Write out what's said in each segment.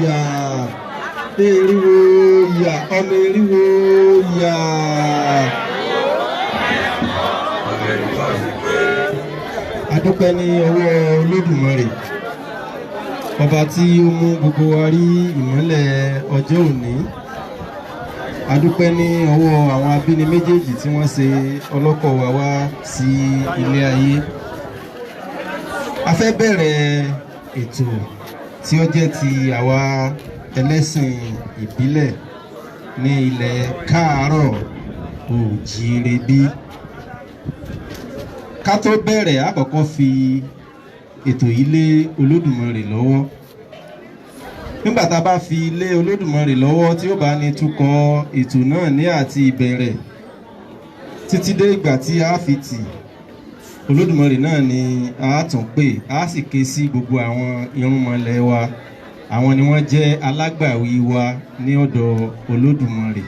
yà eriwo yà ọmọ eriwo yà. Adúpẹ́ ní ọwọ́ Olódùmarè ọba tí ó mú gbogbo wa rí ìmọ́lẹ̀ ọjọ́ òní. Adúpẹ́ ní ọwọ́ àwọn abíni méjèèjì tí wọ́n ṣe ọlọ́kọ̀ wa wá sí ilé ayé. A fẹ́ bẹ̀rẹ̀ ètò tí ó jẹ́ ti àwa ẹlẹ́sìn ìbílẹ̀ ní ilẹ̀ káàárọ̀ oòjíire bí. Ká tó bẹ̀rẹ̀ a kọ́kọ́ fi ètò yìí lé Olódùmarè lọ́wọ́. Nígbà tá a bá fi lé Olódùmarè lọ́wọ́ tí ó bá ní túkọ̀ ètò náà ní àti ìbẹ̀rẹ̀ títí dé ìgbà tí a fi tì, Olódùmarè náà ni a tún pè, a sì ké sí gbogbo àwọn irúnmọlẹ̀ wa. Àwọn ni wọ́n jẹ́ alágbàwí wa ní ọ̀dọ̀ Olódùmarè.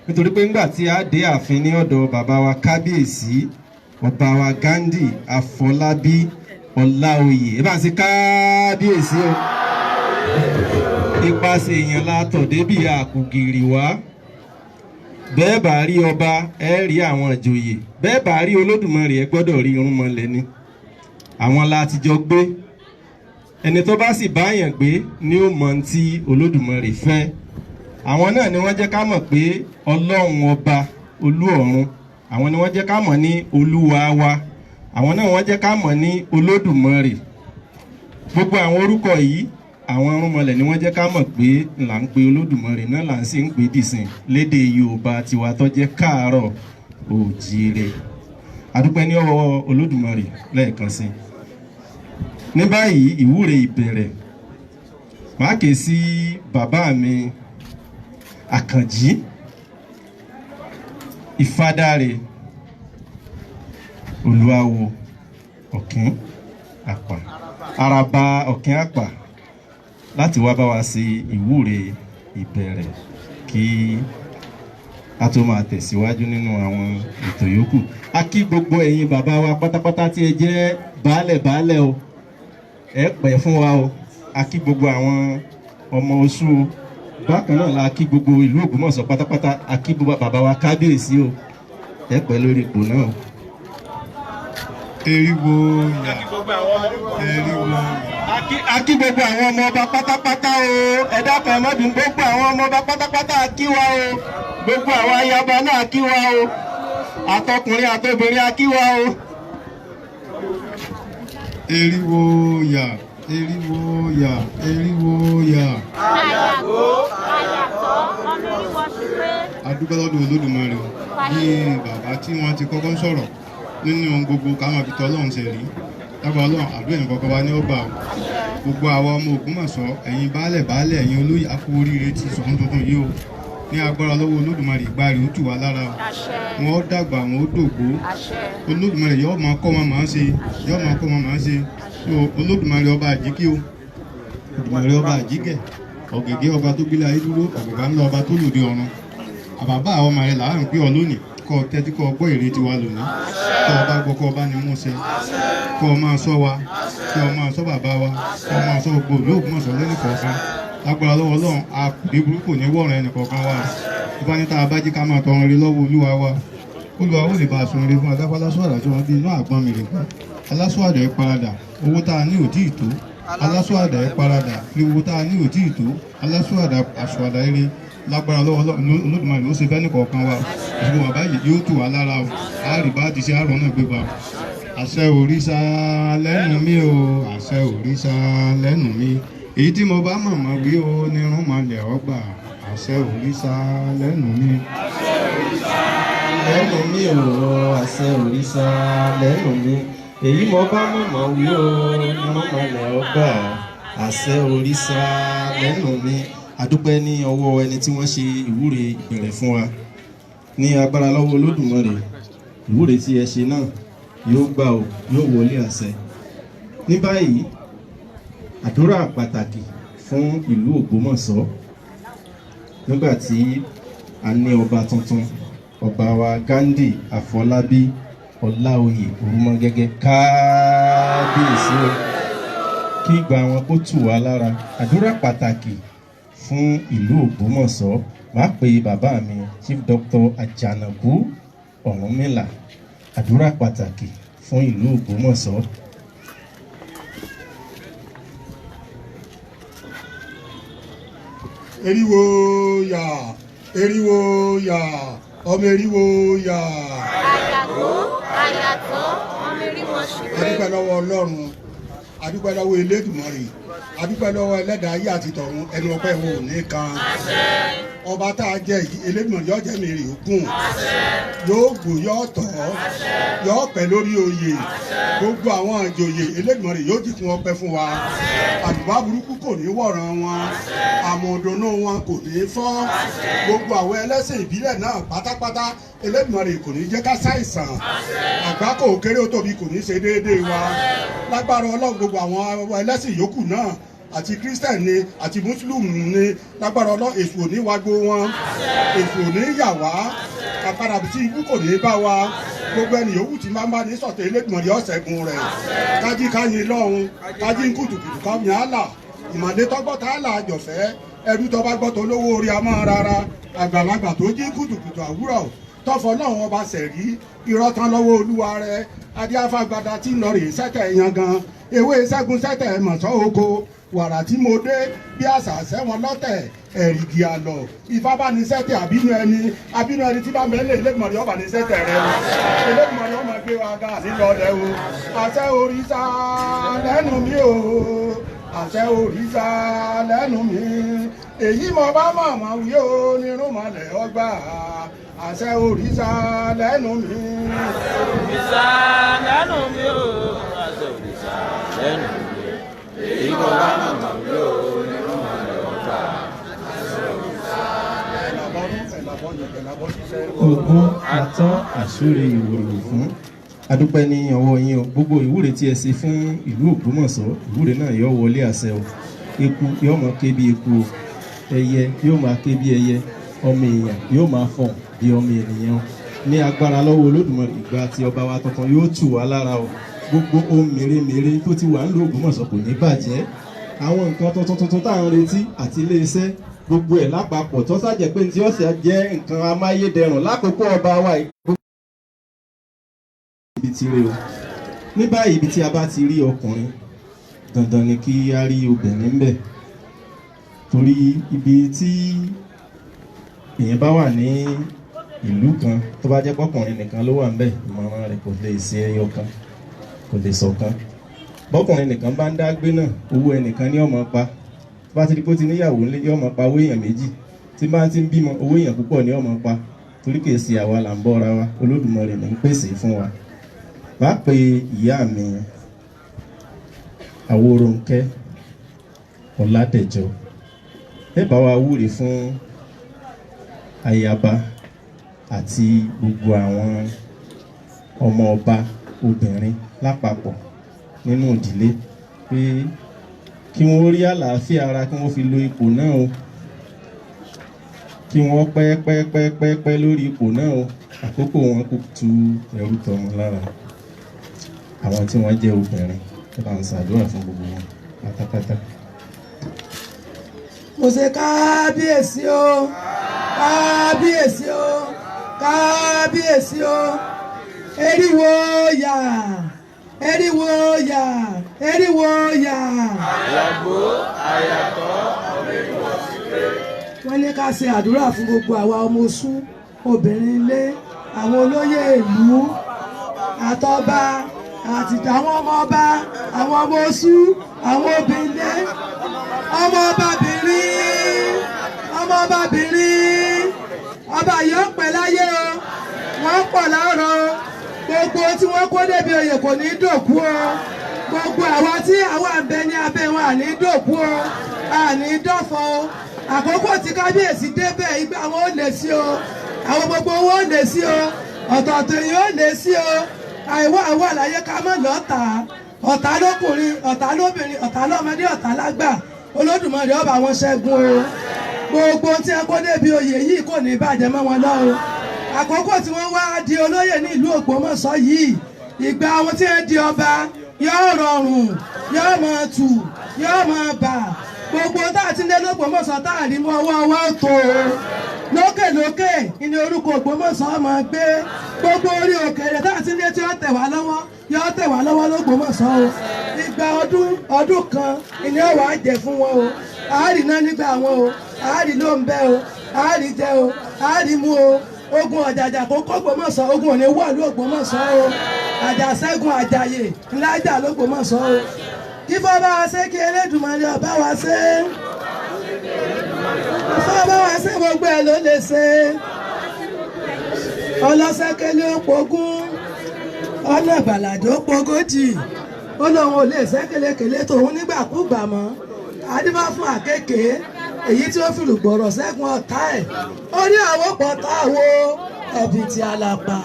Nítorí pé nígbà tí a dé ààfin ní ọ̀dọ̀ bàbá wa kábíyèsí ọba wa Ghadi Afọlábí Olaoye, ẹ bá ń ṣe kábíyèsí o. Ipasẹ̀ èèyàn la tọ̀ débì àkùgìrì wá. Bẹ́ẹ̀ bá rí ọba ẹ rí àwọn ìjòyè, bẹ́ẹ̀ bá rí Olódùmarè ẹ gbọ́dọ̀ rí irúnmọlẹ̀ ni. Àwọn la ti jọ gbé. Ẹni tó bá sì báyàn gbé ni ó mọ tí Olódùmarè fẹ́. Àwọn náà ni wọ́n jẹ́ ká mọ̀ pé Ọlọ́run ọba olú ọ̀run, àwọn ni wọ́n jẹ́ ká mọ̀ ní Olúwa wa, àwọn náà wọ́n jẹ́ ká mọ̀ ní Olódùmarè. Gbogbo àwọn orúkọ yìí àwọn irúnmọlẹ̀ ni wọ́n jẹ́ ká mọ̀ pé là ń pe Olódùmarè náà là ń sì ń pè dìsìn lédè Yorùbá tiwa tó jẹ́ káàárọ̀ oòjíire. Adúpẹ́ ní ọwọ́ Olódùmarè lẹ́ẹ̀kan sí. Ní báyìí ìwúre ìbẹ̀rẹ̀, màá ké sí bàbá mi Àkànjí Ìfádàrè Olúawo Ọ̀kín Àpà, Araba Ọ̀kín Àpà, láti wá bá wa ṣe ìwúre ìbẹ̀rẹ̀ kí a tó máa tẹ̀síwájú nínú àwọn ètò yòókù. A kí gbogbo ẹ̀yin bàbá wa pátápátá tí ẹ jẹ́ baálẹ̀ o, ẹ pẹ́ fún wa o. A kí gbogbo àwọn ọmọ oṣù o. Bákan náà la kí gbogbo ìlú Ògbómọ̀ṣọ́ pátápátá. A kí gbogbo bàbá wa kábíyèsí o, ẹ pẹ́ lórí ipò náà o. Eriwo yà eriwo. A kí gbogbo àwọn ọmọ ọba pátápátá o. Ẹ dákun ẹ má bínú, gbogbo àwọn ọmọ ọba pátápátá a kí wa o. Gbogbo àwọn ayaba náà a kí wa o. Àtọkùnrin àtobìnrin a kí wa o. Eriwo yà eriwo yà eriwo yà. Àyàgbó àyàtọ̀ ọmọ ìwọ ṣùgbẹ́. A dúpẹ́ lọ́dọ̀ Olódùmarè bí bàbá tí wọ́n ti kọ́kọ́ sọ̀rọ̀ nínú gbogbo káwọn àbítọ́ Ọlọ́run ṣe rí. Lábàá Ọlọ́run àdúrà ẹ̀yìn kọ̀ọ̀kan wa ní ọba o. Gbogbo àwa ọmọ Ògbómọ̀ṣọ́, ẹ̀yin baálẹ̀ ẹ̀yin olóyè, a kú oríire ti sọ̀rọ̀ tuntun yìí o. Ní agbára lọ́wọ́ Olódùmarè ìgbàrí ó tù wá lára o. Wọn ó dàgbà wọn ó dògbó. Olódùmarè yóò máa kọ́ wọn máa ṣe, yóò máa kọ́ wọn máa ṣe. Olódùmarè ọba àjíkí o, Olódùmarè ọba àjíkẹ̀, ọ̀gẹ̀gẹ̀ ọba tó gbélé ayé dúró, ọ̀gẹ̀gà ńlá ọba tó lòdì ọ̀run. Àbàbà àwọn ọmọ rẹ̀ là ń pè ọ lónìí, kọ́ tẹ́tí kọ́ gbọ́ èrè tiwa lónìí. Kọ́ ọba gbọ́ kọ́ ọba ni mú ṣe. Kọ́ ọ máa ṣọ́ wa, kọ́ ọ máa ṣọ́ bàbá wa, kọ́ ọ máa ṣọ́ gbogbo ìlú Ògbómọ̀ṣọ́ lẹ́nu kọ̀ọ̀kan. Lágbára lọ́wọ́ Ọlọ́run, a kò dé burúkú ní wọ̀ràn ẹnì kọ̀ọ̀kan wa. Ìbá ní tá a bá jí ká máa tọrọ rí lọ́wọ́ Olúwa wa. Olúwa ó lè bá a sun rí fún adáfá aláṣọ́àdá tí wọ́n bí inú àgbọn mi rè fún. Aláṣọ́àdá ẹ paradà, owó tá a ní ò tí ì tó. Aláṣọ́àdá ẹ paradà, owó tá a ní ò tí ì tó. Aláṣọ́àdá àṣọ́àdá eré. Lágbára lọ́wọ́ Olódùmarè ó ṣe fẹ́ ní kọ̀ọ̀kan wa. Ìṣòro bàbá yìí yóò tù wá lára o. A rí bá ti ṣe àrùn náà gbé ba. Àṣẹ òrìṣà lẹ́nu mi o, àṣẹ òrìṣà lẹ́nu mi. Èyí tí mo bá mọ̀mọ́ wí o ní irúnmọlẹ̀ ọgbà. Àṣẹ òrìṣà lẹ́nu mi. Lẹ́nu mi o, àṣẹ òrìṣà lẹ́nu mi. Èyí mo bá mọ̀mọ́ wí o ní irúnmọlẹ̀ ọgbà. Àṣẹ òrìṣà lẹ́nu mi. Adúpẹ́ ní ọwọ́ ẹni tí wọ́n ṣe ìwúre ìbẹ̀rẹ̀ fún wa. Ní agbára lọ́wọ́ Olódùmarè, ìwúre tí ẹ ṣe náà yóò gbà o, yóò wọlé àṣẹ. Ní báyìí, àdúrà pàtàkì fún ìlú Ògbómọ̀ṣọ́ nígbà tí a ní ọba tuntun, ọba wa Ghadi Afọlábí Olaoye Orúmọgẹ́gẹ́ kábíyèsí o. kí ìgbà wọn kó tù wá lára. Àdúrà pàtàkì fún ìlú Ògbómọ̀ṣọ́. Màá pe bàbá mi Chief Dr. Àjànàkú Ọ̀rúnmìlà. Àdúrà pàtàkì fún ìlú Ògbómọ̀ṣọ́. Eriwo ya, eriwo ya, ọmọ eriwo ya. Àyàtọ̀, àyàtọ̀, ọmọ eriwo ṣìpẹ̀. Adúpẹ́ lọ́wọ́ Ọlọ́run, adúpẹ́ lọ́wọ́ Elédùmarè, adúpẹ́ lọ́wọ́ Ẹlẹ́dàá ayé àti tọ̀run, ẹnu ọpẹ́ wo ò ní kan. Ọba tá a jẹ yìí, Elédùmarè yóò jẹ́ mi rè ogún, yóò gbò yóò tọ̀, yóò pẹ́ lórí oyè, gbogbo àwọn àjòyè Elédùmarè yóò jì fún ọpẹ́ fún wa. Àdùbá burúkú kò ní wọ̀ràn wọn, àmọ̀dùnú wọn kò ní fọ́, gbogbo àwọn ẹlẹ́sìn ìbílẹ̀ náà pátápátá Elédùmarè kò ní jẹ́ ká ṣàìsàn, àgbákò kéré ó tóbi kò ní ṣe déédéé wa. Lágbára Ọlọ́run gbogbo àwọn ẹlẹ́sìn yòókù náà àti Christian ni àti Muslim ni lágbára Ọlọ́run èṣù ò ní wágbó wọn, èṣù ò ní yà wá, àpárá tí ikú kò ní bá wa. Gbogbo ẹni yòówù tí máa ń bá ní sọ̀tẹ̀ Elédùmarè ọ̀sẹ̀gun rẹ̀. Kájí káyin lọ́hùn, kájí ń kùtùkùtù káyin àlà, ìmọ̀lẹ́ tọ́gbọ́ta àlà àjọ̀fẹ́, ẹrú tó bá gbọ́ tó lówó orí a máa rárá, àgbàlagbà tó jí kùtùkùtù àwúrọ̀ tọ́fọ̀ náà wọn bá sẹ̀rí irọ́ tán lọ́wọ́ olúwa rẹ̀. Adíáfàgbàdà tí ń lọ rèé sẹ́tẹ̀ yan gan, ewé ṣẹ́gun sẹ́tẹ̀ mọ̀sán oko, wàrà tí mo dé bí àṣà sẹ́wọ̀n lọ́tẹ̀ ẹ̀rìgì àlọ́. Ìfábánisẹ́tẹ̀ àbínú ẹni tí bá mẹ́lẹ̀ Elédùmarè ọba ní sẹ́tẹ̀ rẹ̀ o. Elédùmarè ọmọ gbé wa ga nílọ́dẹ o. Àṣẹ òrìṣà lẹ́nu mi o, àṣẹ òrìṣà lẹ́nu mi, èyí mo bá màmá wí o nírún mọ́lẹ̀ ọgbà. Àṣẹ òrìṣà lẹ́nu mi. Àṣẹ òrìṣà lẹ́nu mi o. Àṣẹ òrìṣà lẹ́nu mi. Èyí mo bá màmá wí o nírún mọ́lẹ̀ ọgbà. Àṣẹ òrìṣà lẹ́nu mi. Ogún atọ́ àṣúre ìwòrò fún. Adúpẹ́ ní ọwọ́ yín o. Gbogbo ìwúre tí ẹ ṣe fún ìlú Ògbómọ̀ṣọ́, ìwúre náà yóò wọlé àṣẹ o. Eku yóò máa ké bí eku o, ẹyẹ yóò máa ké bí ẹyẹ, ọmọ èèyàn yóò máa fọ̀n bí ọmọ ènìyàn. Ní agbára lọ́wọ́ Olódùmarè, ìgbà tí ọba wa tuntun yóò tù wá lára o. Gbogbo ohun mèremère tó ti wà nílùú Ògbómọ̀ṣọ́ kò ní bàjẹ́. Àwọn nǹkan tuntun tá à ń retí àti iléeṣẹ́ gbogbo ẹ̀ lápapọ̀ tó ṣàjẹ́ pé tí ọ̀sẹ̀ jẹ́ nǹkan amáyédẹrùn lákòókò ọba wa ibi tí rè o. Ní báyìí ibi tí a bá ti rí ọkùnrin, dandan ni kí a rí obìnrin ńbẹ̀, torí ibi tí èèyàn bá wà ní ìlú kan tó bá jẹ́ pọ́kùnrin nìkan ló wà ńbẹ̀, ìmọ̀ràn rẹ̀ kò lè ṣe ẹyọ kan, kò lè ṣọ̀kan. Bọ́kùnrin nìkan bá ń dá gbé náà, owó ẹnìkan ní ọmọ pa. Bá ti di pé ó ti níyàwó ńlé yóò máa pa owó èèyàn méjì, tí bá ti ń bímọ owó èèyàn púpọ̀ ní ọmọ pa, torí kìí ṣe àwa là ń bọ́ra wa, Olódùmarè ní ń pèsè fún wa. Bá pe ìyá mi Àwòrònkẹ́ Ọládẹ̀jọ, ẹ bá wa wúre fún ayaba àti gbogbo àwọn ọmọ ọba obìnrin lápapọ̀ nínú ìdílé pé kí wọ́n rí àlàáfíà ara, kí wọ́n fi lo ipò náà o, kí wọ́n pẹ́ lórí ipò náà o. Àkókò wọn kò tu ẹrú tọmọ lára. Àwọn tí wọ́n jẹ́ obìnrin ẹ bá ń ṣàdúrà fún gbogbo wọn pátápátá. Mo ṣe kábíyèsí o, kábíyèsí o, kábíyèsí o, eriwo yà, eriwo yà, eriwo yà. Àyàgbó àyàtọ̀ ọmọ eriwo ṣìpẹ̀. Wọ́n ní ká ṣe àdúrà fún gbogbo àwa ọmọ oṣù, obìnrin ilé, àwọn olóyè ìlú, àtọba àti àwọn ọmọ ọba, àwọn ọmọ oṣù, àwọn obìnrin, ọmọ ọbabìnrin, ọba yóò pẹ́ láyé o, wọ́n pọ̀ láàárọ̀ o, gbogbo tí wọ́n kó débi oyè kò ní dòkú o, gbogbo àwa tí àwọn àbẹ ní abẹ́ wọn àní dòkú o, àní dọ̀fọ̀ o. Àkókò tí kábíyèsí débẹ̀ ìgbà wọn ò lè sí o, àwọn gbogbo wọn ò lè sí o, ọ̀tọ̀ọ̀tọ̀ yìí ò lè sí o. Àìwá àwọn àlàyé ká mọ̀ lọ́ta, ọ̀tá lọ́kùnrin, ọ̀tá lóbìnrin, ọ̀tá lọ́mọdé, ọ̀tá lágbà, Olódùmarè ó bá wọn ṣẹ́gun o. Gbogbo tí ẹ kó débi oyè yìí kò ní bàjẹ́ mọ́ wọn lọ́wọ́. Àkókò tí wọ́n wá di olóyè ní ìlú Ògbómọ̀ṣọ́ yìí, ìgbà àwọn tí ẹ di ọba yóò rọrùn, yóò máa tù, yóò máa bà gbogbo tá a ti lé l'Ògbómọ̀ṣọ́ tá a rí mú ọwọ́ wa tó lókè lókè ní orúkọ Ògbómọ̀ṣọ́ máa gbé gbogbo orí òkèèrè tá a ti lé tí ó tẹ̀ wá lọ́wọ́ yóò tẹ̀ wá lọ́wọ́ l'Ògbómọ̀ṣọ́ o ìgbà ọdún kan ìní ọ̀wà jẹ fún wọn o àárí náà nígbà wọn o àárí ló ń bẹ o àárí jẹ o àárí mú o ogun ọ̀jàjà kó kọ́ Ògbómọ̀ṣọ́ ogun òní wọ̀lú Ògbómọ̀ṣọ́ o àjàṣẹ́gun àjàyè ńlájà l'Ògbómọ̀ṣọ́ o kí fọ́bá wa ṣe kí Elédùmarè ọba wa ṣe fọ́bá wa ṣe gbogbo ẹ̀ ló lè ṣe ọlọ́sẹ́kẹ́lẹ́ òpógún ọ̀nà ìgbàlàjò pogójì ó lóun ò lè ṣẹ́kẹ́lẹ́kẹ́lẹ́ tòun nígbàkúgbà mọ́ adífá fún àkékè èyí tí ó fìlù gbọ̀rọ̀ ṣẹ́gun ọ̀tá ẹ̀ ó ní àwọn pọ̀tá àwo ẹ̀bìtì àlàpà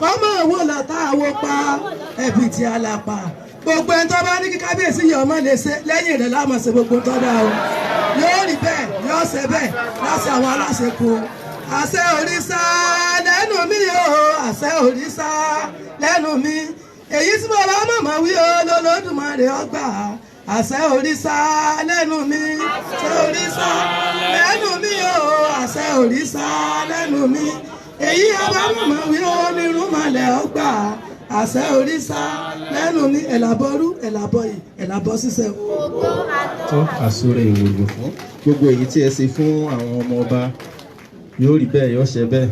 kọ́mọ òwò lọ́tà àwo pa ẹ̀bìtì àlàpà gbogbo ẹni tó bá ní kí kábíyèsí yìí ọmọ lè ṣe lẹ́yìn rẹ̀ láàmú ṣe gbogbo tó dá o yóò rí bẹ́ẹ̀ yóò ṣe bẹ́ẹ̀ láti àwọn aláṣẹ kó àṣẹ òrìṣà lẹ́nu mi o àṣẹ òrìṣà lẹ́nu mi èyí tí mo bá mọ̀mọ́ wí o lọ́lọ́dúnmọ́rẹ́ ọgbà àṣẹ òrìṣà lẹ́nu mi àṣẹ òrìṣà lẹ́nu mi o àṣẹ òrìṣà lẹ́nu mi èyí ọba mọ̀mọ́ wí o nírúnmọ̀lẹ́ ọgbà àṣẹ òrìṣà lẹ́nu mi ẹ̀làbọ̀rú ẹ̀làbọ̀yì ẹ̀làbọ̀ ṣiṣẹ́ o. tó àsọ̀rọ̀ ìwòlò fún gbogbo èyí tí ẹ ṣe fún àwọn ọmọ ọba yóò rí bẹ́ẹ̀ yóò ṣe bẹ́ẹ̀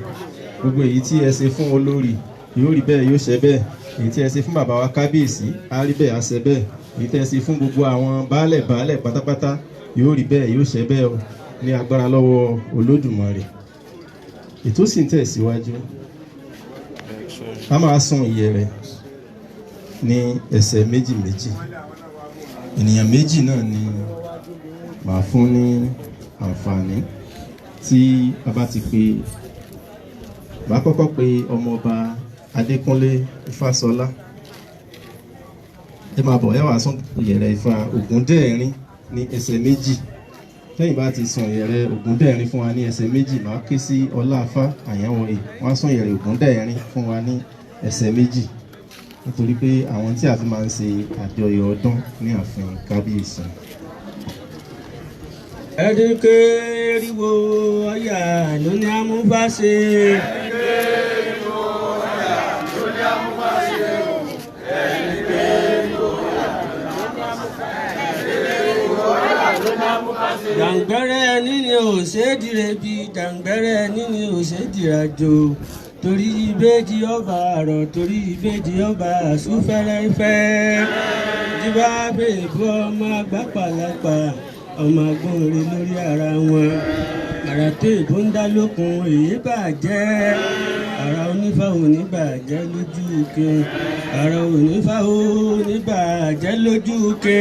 gbogbo èyí tí ẹ ṣe fún olórí yóò rí bẹ́ẹ̀ yóò ṣe bẹ́ẹ̀ èyí tí ẹ ṣe fún bàbá wa kábíyèsí á rí bẹ́ẹ̀ á ṣe bẹ́ẹ̀ èyí tí ẹ ṣe fún gbogbo àwọn baálẹ̀ pátápátá yóò rí bẹ́ẹ̀ yóò ṣe bẹ́ẹ̀ o ní agbára lọ́wọ́ Olódùmarè ètò sì ń tẹ̀síwájú a máa sun ìyẹ̀rẹ̀ ní ẹsẹ̀ méjì ènìyàn méjì náà ni màá fún ní àǹfààní tí a bá ti pè bá kọ́kọ́ pè ọmọọba Adékúnlé Ifásọlá ẹ máa bọ̀ ẹ wàá sún ìyẹ̀rẹ̀ Ifá Ògúndẹ̀rín ní ẹsẹ̀ méjì lẹ́yìn bá ti sún ìyẹ̀rẹ̀ Ògúndẹ̀rín fún wa ní ẹsẹ̀ méjì máa ké sí Ọláfá Àyánwọ̀yè wọ́n á sún ìyẹ̀rẹ̀ Ògúndẹ̀rín fún wa ní ẹsẹ̀ méjì nítorí pé àwọn tí a fi máa ń ṣe àjọyọ̀ ọdún ní ààfin kábíyèsí. ẹ̀ẹ́dẹ́gbẹ̀rìwò ọ̀yà ló ní amúbáṣe. ẹ̀ẹ́dẹ́gbẹ̀rìwò ọ̀yà ló ní amúbáṣe o. ẹ̀ẹ́dẹ́gbẹ̀rìwò ọ̀yà ló ní amúbáṣe. jàǹgbẹ́rẹ́ ẹni ni ò ṣe é dire bí jàǹgbẹ́rẹ́ ẹni ni ò ṣe é dìrajò torí ìbejì ọba àrọ̀ torí ìbejì ọba àsúfẹ́rẹ́fẹ́ jíbá bèbú ọmọ àgbàpàlápà ọmọ agbóhùnrin lórí ara wọn àrà tó ìbò ń dá lókun èyí bàjẹ́ àrà onífà òní bàjẹ́ lójú ke àrà onífà òní bàjẹ́ lójú ke.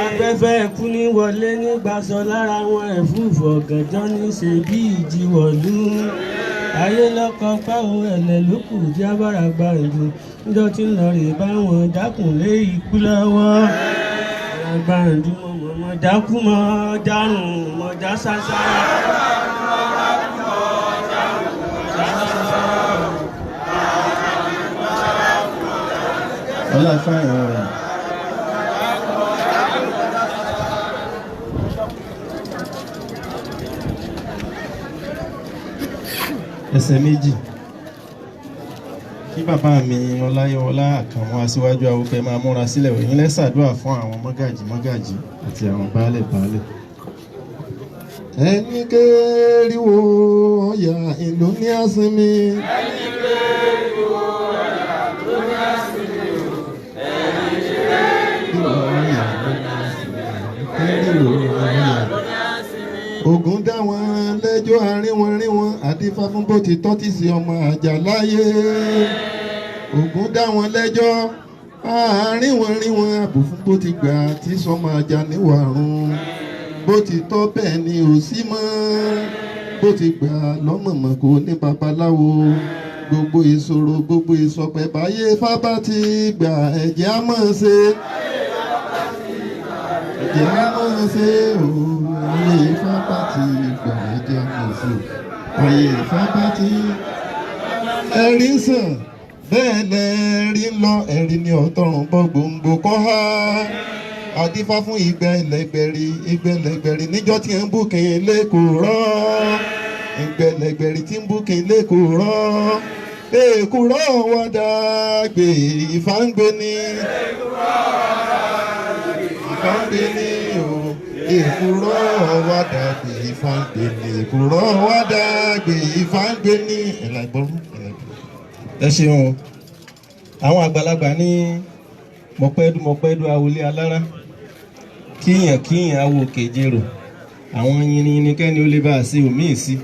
afẹ́fẹ́ ẹ̀kú ní wọlé nígbàsọ lára wọn ẹ̀fúùfù ọ̀gànjọ́ ní ṣe bí ìjì wọ̀lú ayé lọ́kọ̀ páwọn ẹ̀lẹ́ ló kù tí abára gba ìlú níjọ́ tí ń lọ rè bá wọn dákùnlé ikú lọ́wọ́ àgbà ìlú mọ̀ dákú mọ̀ járùn mọ̀ já sásá. Ọláfá Àyánwọ̀yè. ẹsẹ̀ méjì kí bàbá mi Ọláyíwọlá Àkànmú aṣíwájú awúfẹ́ máa múra sílẹ̀ òyìn lẹ́sàdúrà fún àwọn mọ́gàjì àti àwọn baálẹ̀. ẹni kéríwó ọ̀yà ìlú ní àsinmi. ẹni kéríwó ọ̀yà ìlú ní àsinmi o. ẹni kéríwó ọ̀yà ìlú ní àsinmi. Ògún dá wọn lẹ́jọ́ àríwọ̀nríwọ̀n àdífá fún bó ti tọ́ tí sí ọmọ Àjàláyé. Ògún dá wọn lẹ́jọ́ àríwọ̀nríwọ̀n àbò fún bó ti gbà tí sọmọ Àjà níwàrún. Bó ti tọ́ bẹ́ẹ̀ ni ò sí mọ́. Bó ti gbà lọ́mọ̀mọ̀ kò ní babaláwo. Gbogbo ìṣòro gbogbo ìsọpẹ́ báyé fábá ti gbà ẹ̀jẹ̀ á mọ̀ ṣe. ẹ̀jẹ̀ á mọ̀ ṣe o. Ilé Ifá bá ti gbà ẹ̀jẹ̀ á mọ̀ ṣe. oyè ìfọ́nbá tí ẹ̀rí ń sàn bẹ́ẹ̀ lẹ́ẹ̀rí ń lọ ẹ̀rí ní ọ̀tọ̀run bọ́ gbòǹgbò kọ́ ha àdífá fún ìgbẹ́lẹ̀gbẹ̀rì níjọ́ tí ń bùkín lẹ́kọ̀ọ́ ìgbẹ́lẹ̀gbẹ̀rì tí ń bùkín lẹ́kọ̀ọ́ èkúrọ́ wọ́dà gbé ìfáǹgbé ní o èkúrọ́ wọ́dà gbé ìfáǹgbé ní èkúrọ́ wọ́dà gbé ìfáǹgbé ní ẹ̀làgbọ́rún. ẹ ṣeun àwọn àgbàlagbà ní mọ̀pẹ́dù awolé alára kíyàn awo kejero àwọn yìnyín kẹ́ni ó lè bá a sí òmíì sí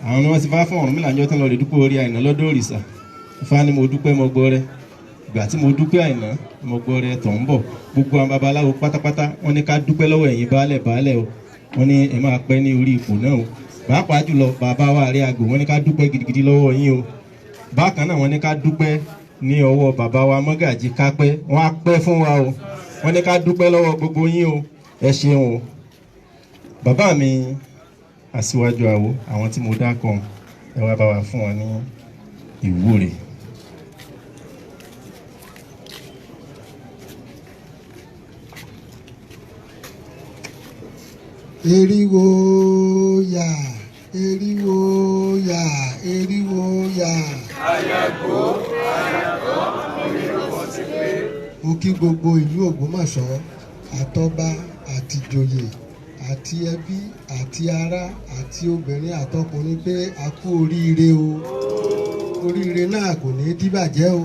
àwọn ni wọ́n ti fá fún ọ̀run mílànjọ́ tán lọ rí dúpẹ́ orí àìná lọ́dọ̀ òrìṣà Ifá ni mo dúpẹ́ mo gbọ́ rẹ ìgbà tí mo dúpẹ́ àìná mo gbọ́ rẹ tọ̀ ń bọ̀ gbogbo àwọn babaláwo pátápátá wọ́n ní ká dúpẹ́ lọ́wọ́ ẹ̀yin baálẹ̀ o wọ́n ní ẹ máa pẹ́ ní orí ipò náà o pàápàá jùlọ bàbá wa àrí àgò wọ́n ní ká dúpẹ́ gidigidi lọ́wọ́ yín o bákan náà wọ́n ní ká dúpẹ́ ní ọwọ́ bàbá wa mọ́gàjí kápẹ́ wọ́n á pẹ́ fún wa o wọ́n ní ká dúpẹ́ lọ́wọ́ gbogbo yín o ẹ ṣeun o bàbá mi aṣíwájú àwo àwọn tí mo dá kan ẹ wá bá wa fún wọn ní ìwúre. eriwo ya eriwo ya eriwo ya. àyàgò onírúkọ ti pé. mo kí gbogbo ìlú Ògbómọ̀ṣọ́ àtọba àtìjòyè àti ẹbí àti ará àti obìnrin àtọkùnrin pé a kú oríire o oríire náà kò ní dìbàjẹ́ o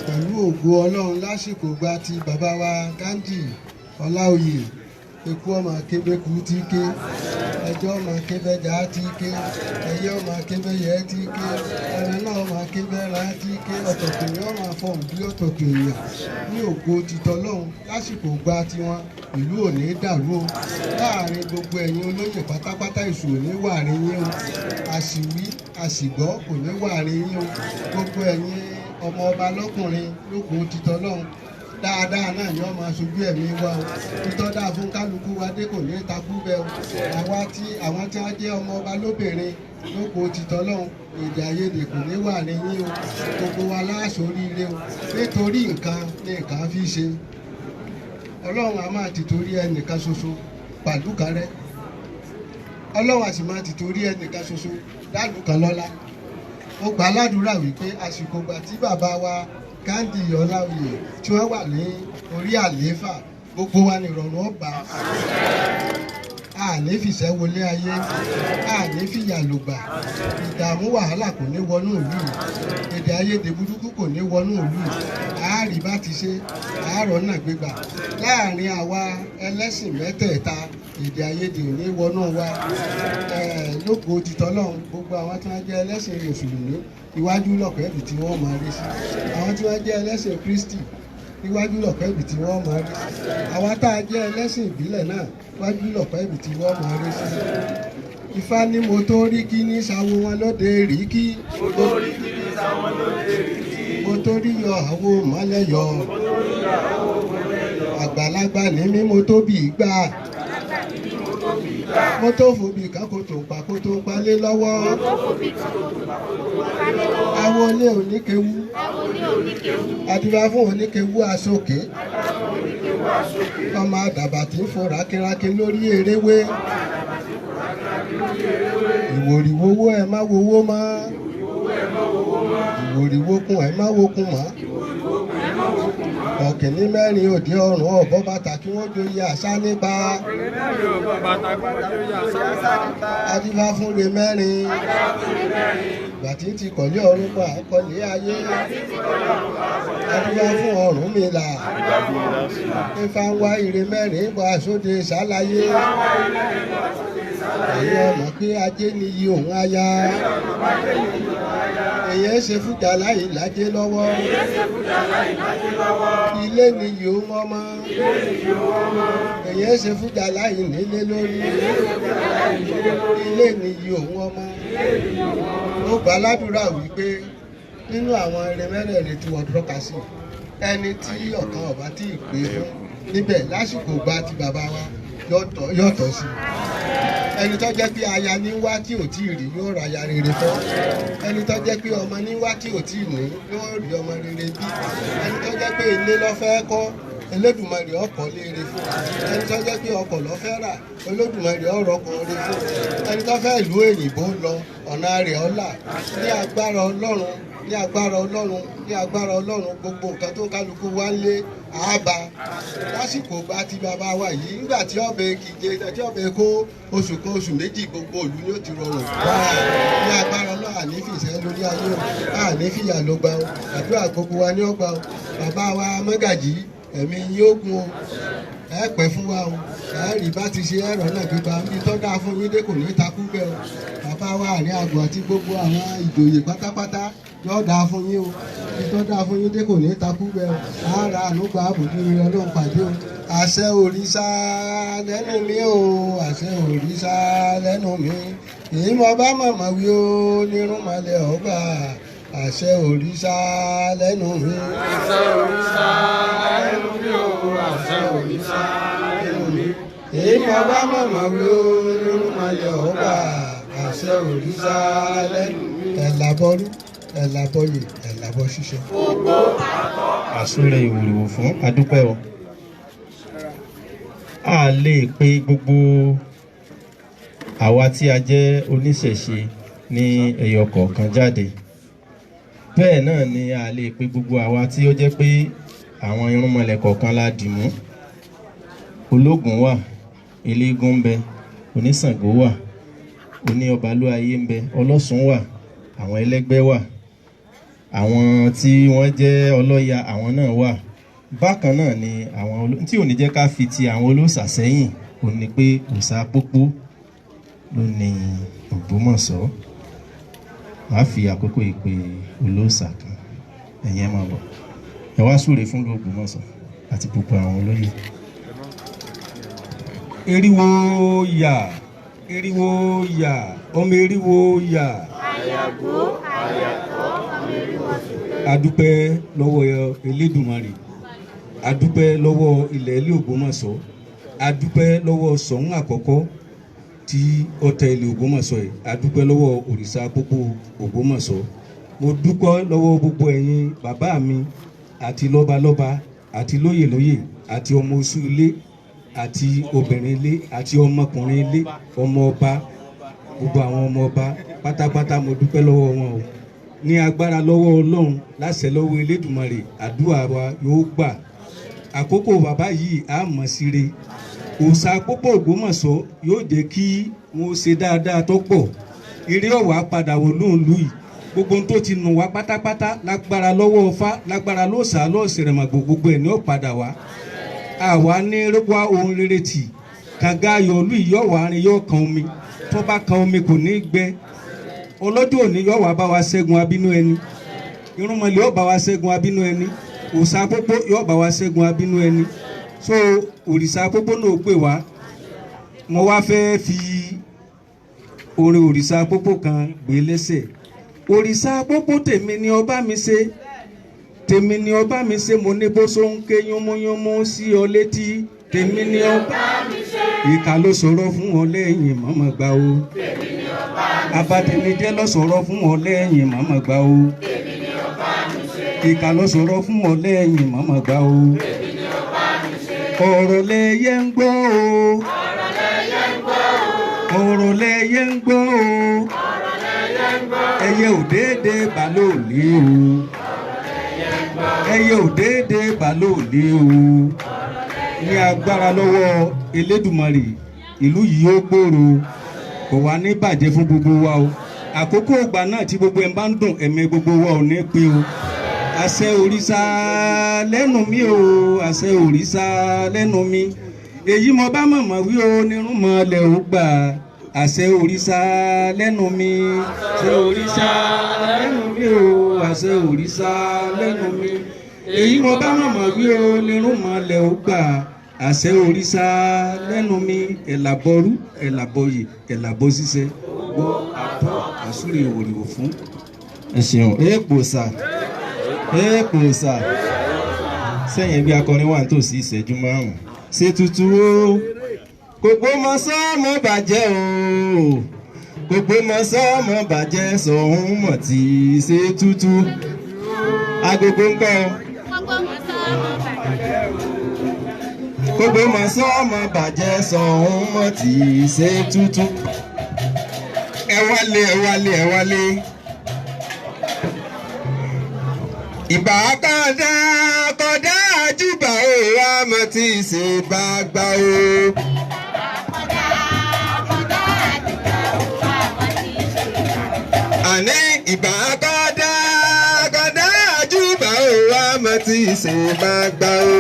pẹ̀lú ògo Ọlọ́run lásìkò gba ti bàbá wa Ghadi Olaoye eku ọmọ akébéku tí ké ẹjọ́ ọmọ akébẹ́jà tí ké ẹyẹ ọmọ akébẹ́yẹ tí ké ẹran náà ọmọ akébẹ́ra tí ké ọ̀tọ̀kùnrin ọmọ afọ̀hún bí ọ̀tọ̀kùn èèyàn ní ògo titọ́lọ́hún lásìkò gba tiwọn ìlú ò ní dàrú o láàrin gbogbo ẹ̀yin olóyè pátápátá èṣù ò ní wà rí yín o àṣìwí àṣìgbọ́ kò ní wà rí yín o gbogbo ẹ̀yin ọmọ ọba lọ́kùnrin lógo titọ́lọ́hún dáadáa náà ni wọ́n máa ṣojú ẹ̀mí wa o títọ́ dáa fún kálukú wa dé kò ní takú bẹ́ẹ̀ o àwọn tí wọ́n jẹ́ ọmọ ọba lóbìnrin lóko títọ́ lọ́hùn èdè àìyedè kò ní wà ní yín o gbogbo wa láàṣọ oríire o nítorí nǹkan ní nǹkan fi ṣe ọlọ́run a máa tìtorí ẹnìkan ṣoṣo pàdúkàrẹ́ ọlọ́run a sì máa tìtorí ẹnìkan ṣoṣo dálùkan lọ́lá mo gbà ládùúrà wípé àsìkò gbà tí bàbá wa Ghadi Olaoye tí wọ́n wà ní orí àlééfà gbogbo wa ní ìrọ̀rùn ọba àní fìṣẹ́ wọlé ayé àní fìyà lògbà ìdààmú wàhálà kò ní wọnú ìlú èdè àìyedè burúkú kò ní wọnú ìlú àárí bá ti ṣe àárọ̀ náà gbégbà láàrin àwa ẹlẹ́sìn mẹ́tẹ̀ẹ̀ta èdè àìyedè ò ní wọnú wa lóko titọ́lọ́run gbogbo àwọn tí wọ́n jẹ́ ẹlẹ́sìn mùsùlùmí iwájú lọ̀pẹ́ ibi tí wọ́n máa rí sí àwọn tí wọ́n jẹ́ ẹlẹ́sìn Kristi iwájú lọ̀pẹ́ ibi tí wọ́n máa rí sí àwa tá a jẹ́ ẹlẹ́sìn ìbílẹ̀ náà iwájú lọ̀pẹ́ ibi tí wọ́n máa rí sí. Ifá ní mo tó rí kí ní sáwo wọn lóde rí kí mo tó rí yọ àwo mọ́lẹ̀ yọ àgbàlagbà ní mí mo tó bì í gbà mo tó fòbí kákòtò pàkótó palé lọ́wọ́ àwọn olé oníkewu àdúrà fún oníkewu aṣòkè ọmọ àdàbà tí ń fò rákírákí lórí eréwé ìwòrìwówó ẹ má wowó mọ́ ìwòrìwókun ẹ má wókun mọ́ ọ̀kìnní mẹ́rin òde ọ̀run ọ̀bọ bàtà kí wọ́n joyè àṣà nípa adífá fúnre mẹ́rin gbàtí ti kọ̀lé ọ̀run pa kọ̀lé ayé adífá fún Ọ̀rúnmìlà Ifá ń wá ire mẹ́rin bọ̀ àsóde ṣàlàyé ẹ̀yin ọmọ pé ajé nìyí òun aya èyàn ṣe fújà láì lájé lọ́wọ́ ilé nìyí òun ọmọ èyàn ṣe fújà láì nílé lórí ilé nìyí òun ọmọ ó gbà ládùúrà wípé nínú àwọn eré mẹ́rẹ̀ẹ̀rin tí wọ́n tọ́ka sí ẹni tí ọ̀kan ọ̀bá tí ì pé fún níbẹ̀ lásìkò gba ti bàbá wa yọ̀tọ̀ sí i. ẹni tó jẹ́ pé aya ní wá tí ò tí ì rí yóò ra aya rere fọ́, ẹni tó jẹ́ pé ọmọ ní wá tí ò tí ì ní yóò rí ọmọ rere bí, ẹni tó jẹ́ pé ilé ló fẹ́ kọ́ Olódùmarè ọkọ̀ léere fún, ẹni tó jẹ́ pé ọkọ̀ ló fẹ́ rà Olódùmarè ọ̀rọ̀ ọkọ̀ rere fún, ẹni tó fẹ́ ìlú òyìnbó lọ ọ̀nà rẹ̀ ọ̀la ní agbára Ọlọ́run, ní agbára Ọlọ́run, ní agbára Ọlọ́run, gbogbo nǹkan tó kálukú wá lé àábá lásìkò gba ti bàbá wa yìí nígbà tí ọbẹ̀ kìje tí ọbẹ̀ kó oṣù kan oṣù méjì gbogbo ìlú ni ó ti rọrùn wá ní agbára Ọlọ́run ànífìṣẹ́ lórí ayé o ànífìyà ló gbà o àdúrà gbogbo wa ní ọgbà o bàbá wa Mọ́gàjí ẹ̀mí yóò gun o ẹ pẹ́ fún wa o ẹ rí bá ti ṣe ẹ̀rọ náà gbígba níbi tó dáa fún yín dé kò ní takú bẹ́ẹ̀ o bàbá wa àní àgọ́ àti gbogbo àwọn ìjòyè pátápátá yóò dáa fún yín o níbi tó dáa fún yín dé kò ní takú bẹ́ẹ̀ o ara ànúgbà àbùdí rẹ Ọlọ́run pàdé o àṣẹ òrìṣà lẹ́nu mi o àṣẹ òrìṣà lẹ́nu mi èyí mo bá màmá wí o nírúnmọlẹ̀ ọgbà àṣẹ òrìṣà lẹ́nu mi. àṣẹ òrìṣà lẹ́nu mi o àṣẹ òrìṣà lẹ́nu mi. èyí mo bá màmá wí o nírúnmọlẹ̀ ọgbà àṣẹ òrìṣà lẹ́nu mi. ẹ̀làbọ̀rú ẹ̀làbọ̀yè ẹ̀làbọ̀ ṣíṣe. àsúrẹ̀ ìwòrìwò fún adúpẹ́ o a lè pe gbogbo àwa tí a jẹ́ oníṣẹ̀ṣe ní ẹyọ kọ̀ọ̀kan jáde bẹ́ẹ̀ náà ni a lè pe gbogbo àwa tí ó jẹ́ pé àwọn irúnmọlẹ̀ kọ̀ọ̀kan la dì mú ológun wà eléégún ń bẹ oníṣàngó wà oní ọbalúayé ń bẹ ọlọ́sùn wà àwọn ẹlẹ́gbẹ́ wà àwọn tí wọ́n jẹ́ ọlọ́ya àwọn náà wà bákan náà ni àwọn tí ò ní jẹ́ ká fi ti àwọn olóòṣà sẹ́yìn ò ní pé òòṣà pópó ló ní Ògbómọ̀ṣọ́ wàá fi àkókò ìpè olóòṣà kan ẹ̀yẹ́ máa bọ̀ ẹ wá súre fún Ògbómọ̀ṣọ́ àti gbogbo àwọn olóyè. eriwo yà eriwo yà ọmọ eriwo yà. àyàgbó àyàtọ̀ ọmọ eriwo sílẹ̀. adúpẹ́ lọ́wọ́ Elédùmarè adúpẹ́ lọ́wọ́ ilẹ̀ ilé Ògbómọ̀ṣọ́ adúpẹ́ lọ́wọ́ Ṣọ̀ún àkọ́kọ́ tí ọ̀tẹ̀ ilé Ògbómọ̀ṣọ́ yìí adúpẹ́ lọ́wọ́ òrìṣà pópó Ògbómọ̀ṣọ́ mo dúpẹ́ lọ́wọ́ gbogbo ẹ̀yin bàbá mi àti lọ́balọ́ba àti lóyèlóyè àti ọmọ oṣù ilé àti obìnrin ilé àti ọmọkùnrin ilé ọmọ ọba gbogbo àwọn ọmọ ọba pátápátá mo dúpẹ́ lọ́wọ́ wọn o ní agbára lọ́wọ́ Ọlọ́run láṣẹ lọ́wọ́ Elédùmarè àdúrà wa yóò gbà àkókò bàbá yìí á mọ̀ síre òòṣà pópó Ògbómọ̀ṣọ́ yóò jẹ́ kí wọ́n ṣe dáadáa tó pọ̀ eré ọ̀wá padà wọ̀ lóòlù yìí gbogbo ohun tó ti nù wá pátápátá lágbára lọ́wọ́ Ọ̀fà lágbára lóòṣà lọ́ọ̀ṣẹ̀rẹ̀màgbò gbogbo ẹ̀ ní ó padà wá àwa ní wá ohun rere tì kànga ayọ̀lú ìyọ̀wá arin yóò kan omi tó bá kan omi kò ní gbẹ ọlọ́jọ́ òní yóò wá bá wa ṣẹ́gun abínú ẹni irúnmọlẹ̀ yóò bá wa ṣẹ́gun abínú ẹni òòṣà pópó yóò bá wa ṣẹ́gun abínú ẹni so òrìṣà pópó náà pè wá mo wá fẹ́ fi orin òrìṣà pópó kan gbé lẹ́sẹ̀ òrìṣà pópó tèmi ni ọba mi ṣe tèmi ni ọba mi ṣe mo ní bó so ń ké yánmọ́yánmọ́ sí ọ létí tèmi ni ọba mi ṣe ìkà ló sọ̀rọ̀ fún ọ lẹ́yìn mọ́mọ́ gbà o tèmi ni ọba mi ṣe abatẹnijẹ́ ló sọ̀rọ̀ fún ọ lẹ́yìn mọ́mọ́ gbà o tèmi ni ọba mi ṣe ìkà ló sọ̀rọ̀ fún ọ lẹ́yìn mọ́mọ́ gbà o tèmi ni ọba mi ṣe ọ̀rọ̀ lẹyẹ ń gbọ́ o ọ̀rọ̀ lẹyẹ ń gbọ́ o ọ̀rọ̀ lẹyẹ ń gbọ́ o ọ̀rọ̀ lẹyẹ ń gbọ́ ẹyẹ ò déédéé bá lóòlì o ẹyẹ ò déédéé bá lóòlì o ní agbára lọ́wọ́ Elédùmarè ìlú yìí ó gbòòrò kò wá ní bàjẹ́ fún gbogbo wa o àkókò ìgbà náà tí gbogbo ẹ̀ bá ń dùn ẹ̀mí gbogbo wa ò ní pé o àṣẹ òrìṣà lẹ́nu mi o àṣẹ òrìṣà lẹ́nu mi èyí mo bá mọ̀mọ́ wí o nírúnmọlẹ̀ ó gbà àṣẹ òrìṣà lẹ́nu mi àṣẹ òrìṣà lẹ́nu mi o àṣẹ òrìṣà lẹ́nu mi èyí mo bá mọ̀mọ́ wí o nírúnmọlẹ̀ ó gbà àṣẹ òrìṣà lẹ́nu mi ẹ̀làbọ̀rú ẹ̀làbọ̀yè ẹ̀làbọ̀ ṣiṣẹ́ gbọ́ àtọ́ àsúrè òwòrìwò fún. ẹ ṣeun èèpò sà sẹ́yìn bí akọrin wà nítòsí ìṣẹ́jú márùn-ún ṣe tuntun o kó gbogbo mọ́sọ́ mọ́ bàjẹ́ o gbogbo mọ́sọ́ mọ́ bàjẹ́ sọ̀hún mọ̀ tí ṣe tútù agogo ń kọ́ gbogbo mọ́sọ́ mọ́ bàjẹ́ sọ̀hún mọ̀ tí ṣe tútù ẹ wálé ẹ wálé ẹ wálé ìbá kọ́dá kọ́dá àjùbà o àmọ́ tí ṣe bá gbà o. àní ìbá kọ́dá kọ́dá àjùbà o àmọ́ tí ṣe bá gbà o.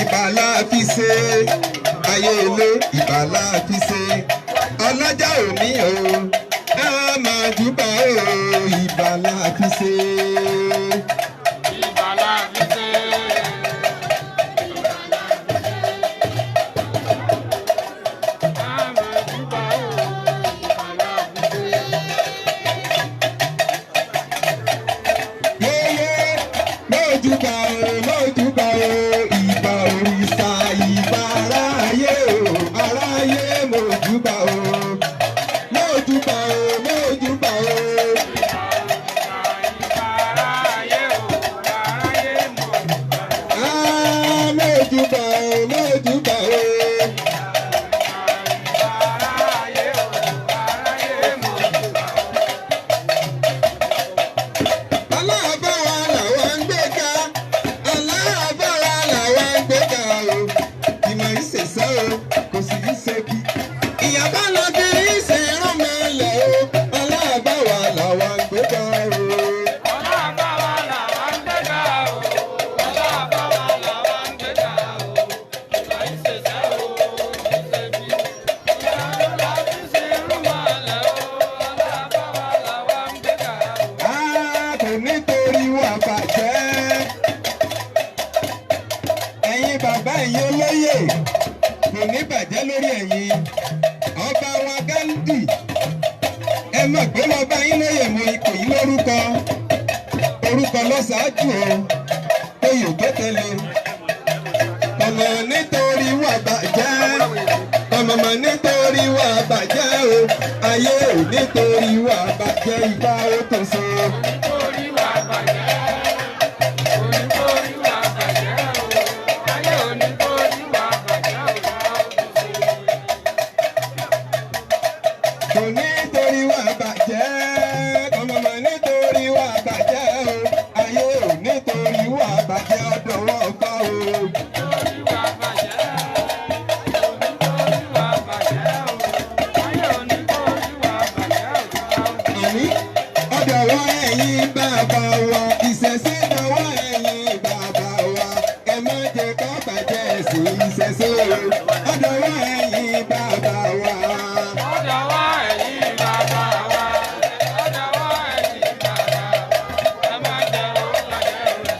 ìbá la fi ṣe ayé ilé ìbá la fi ṣe ọlọ́jà òní o ẹ máa júbà o ìbá la fi ṣe. ìbá la fi ṣe. Bàbá ẹ̀yin olóyè kò ní bàjẹ́ lórí ẹ̀yin ọba wa Ghadi ẹ mọ̀ pé mo bá yín lóyè mo ipò yín lórúkọ orúkọ lọ́sàájú o oyè tó tẹ̀lé ọmọ nítorí wà bàjẹ́ ọmọ nítorí wà bàjẹ́ o ayé ò nítorí wà bàjẹ́ ìgbà ó tó so. Nítorí wà bàjẹ́. Bàbá wa ìṣẹ̀ṣe dọwọ́ ẹ̀yin bàbá wa ẹ má jẹ́ ká bàjẹ́ sí ìṣẹ̀ṣe ọdọwọ́ ẹ̀yin bàbá wa. ọdọwọ́ ẹ̀yin bàbá wa ọdọwọ́ ẹ̀yin bàbá wa ẹ má jẹ́ ká bàjẹ́ sí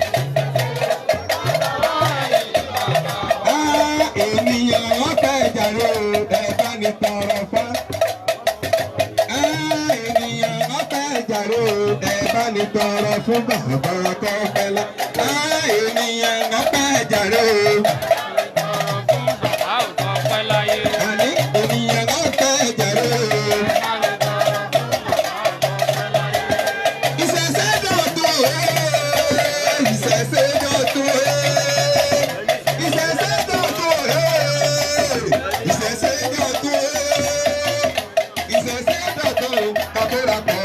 ọdọwọ́ ẹ̀yin bàbá wa. ènìyàn wọn fẹ́ jàre o ẹ bá ní tọrọ fá. ènìyàn wọn fẹ́ jàre o ní tọrọ fún bàbá tó fẹ́ la. ènìyàn náà fẹ́ jàre o. àní ènìyàn náà fẹ́ jàre o. ìṣẹ̀ṣe dọ̀tun o. ìṣẹ̀ṣe dọ̀tun o. ìṣẹ̀ṣe dọ̀tun o. ìṣẹ̀ṣe dọ̀tun o. ìṣẹ̀ṣe dọ̀tun o. kàkóra kọ.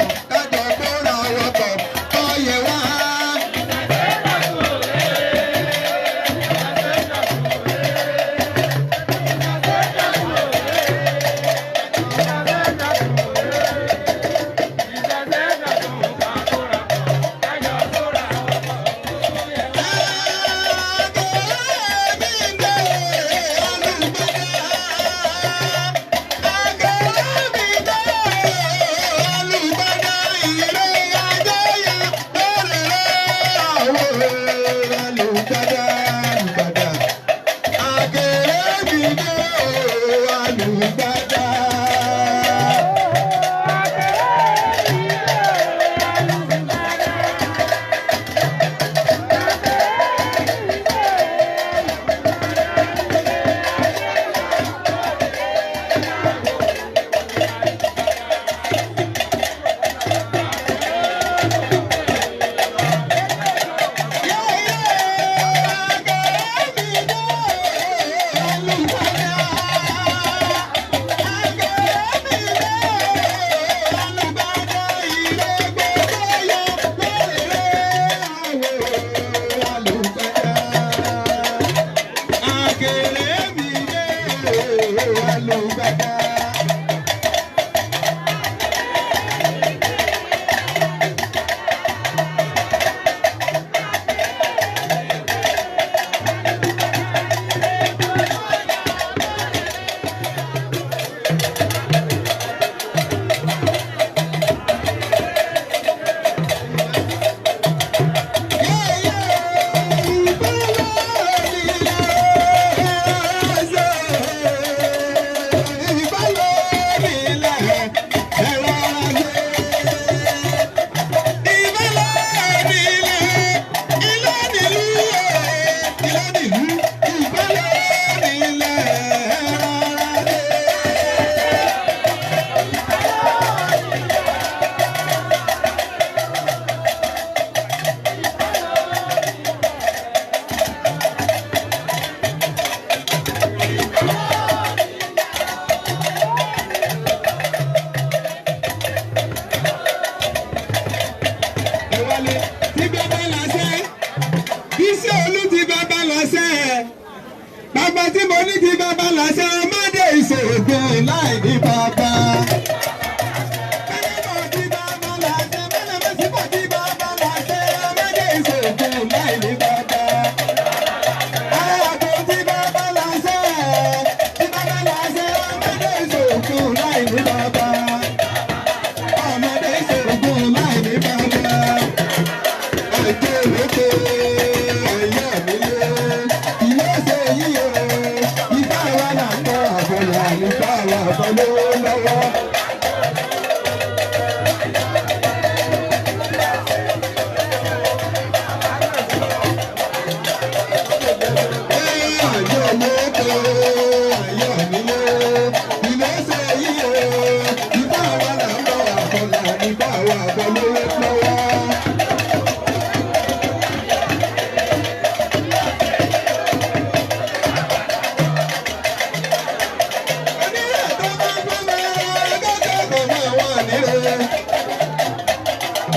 wọn nílé.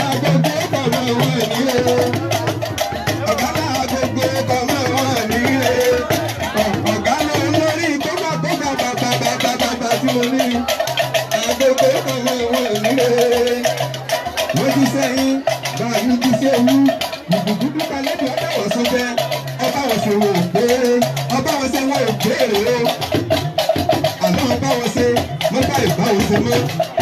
Agogo kọ̀mọ̀ wọn nílé. Ọ̀gá náà agogo kọ̀mọ̀ wọn nílé. Ọ̀gá ló lórí kókà bàbà tí mo ní. Agogo kọ̀mọ̀ wọn nílé. Wọ́n ti sẹ́yìn, báyìí ti sẹ́yìn. Gbùgbùgbùgbù kalẹ́ bí ọba wọ̀ sọ́jẹ́. Ọba wọ̀ sí wọn ò gbére. Ọba wọ̀ sí wọn ò gbére o. Àmọ́ ọba wọ̀ sí mọ́tà ìbáwọ̀ sí mọ́.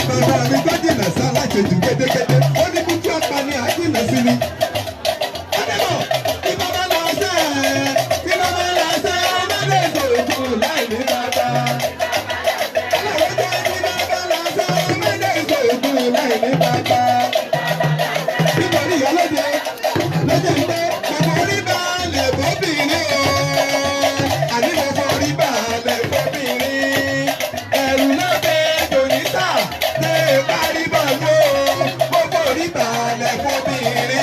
Bàbá mi tó jìnà sá láti jù kétékété. Ó ní kí tí ọ̀pá ni àjìnà sí mi. Adébọ̀, tí bàbá lọ sẹ́ ẹ̀, tí bàbá lọ sẹ́ ẹ̀, ọmọdé ìṣòro láì ní bàbá. Aláwọ̀ jẹ́ tí bàbá lọ sẹ́ ẹ̀, ọmọdé ìṣòro láì ní bàbá. Nítorí ìyálóde, lọ́jọ́ ìgbé, gbogbo orí balẹ̀ bóbìnrin o. Àní gbogbo orí balẹ̀ bóbìnrin. Ẹ̀rù náà bẹ́ẹ̀ dòníta, ṣé parí bọ̀lú o. Gbogbo orí balẹ̀ bóbìnrin.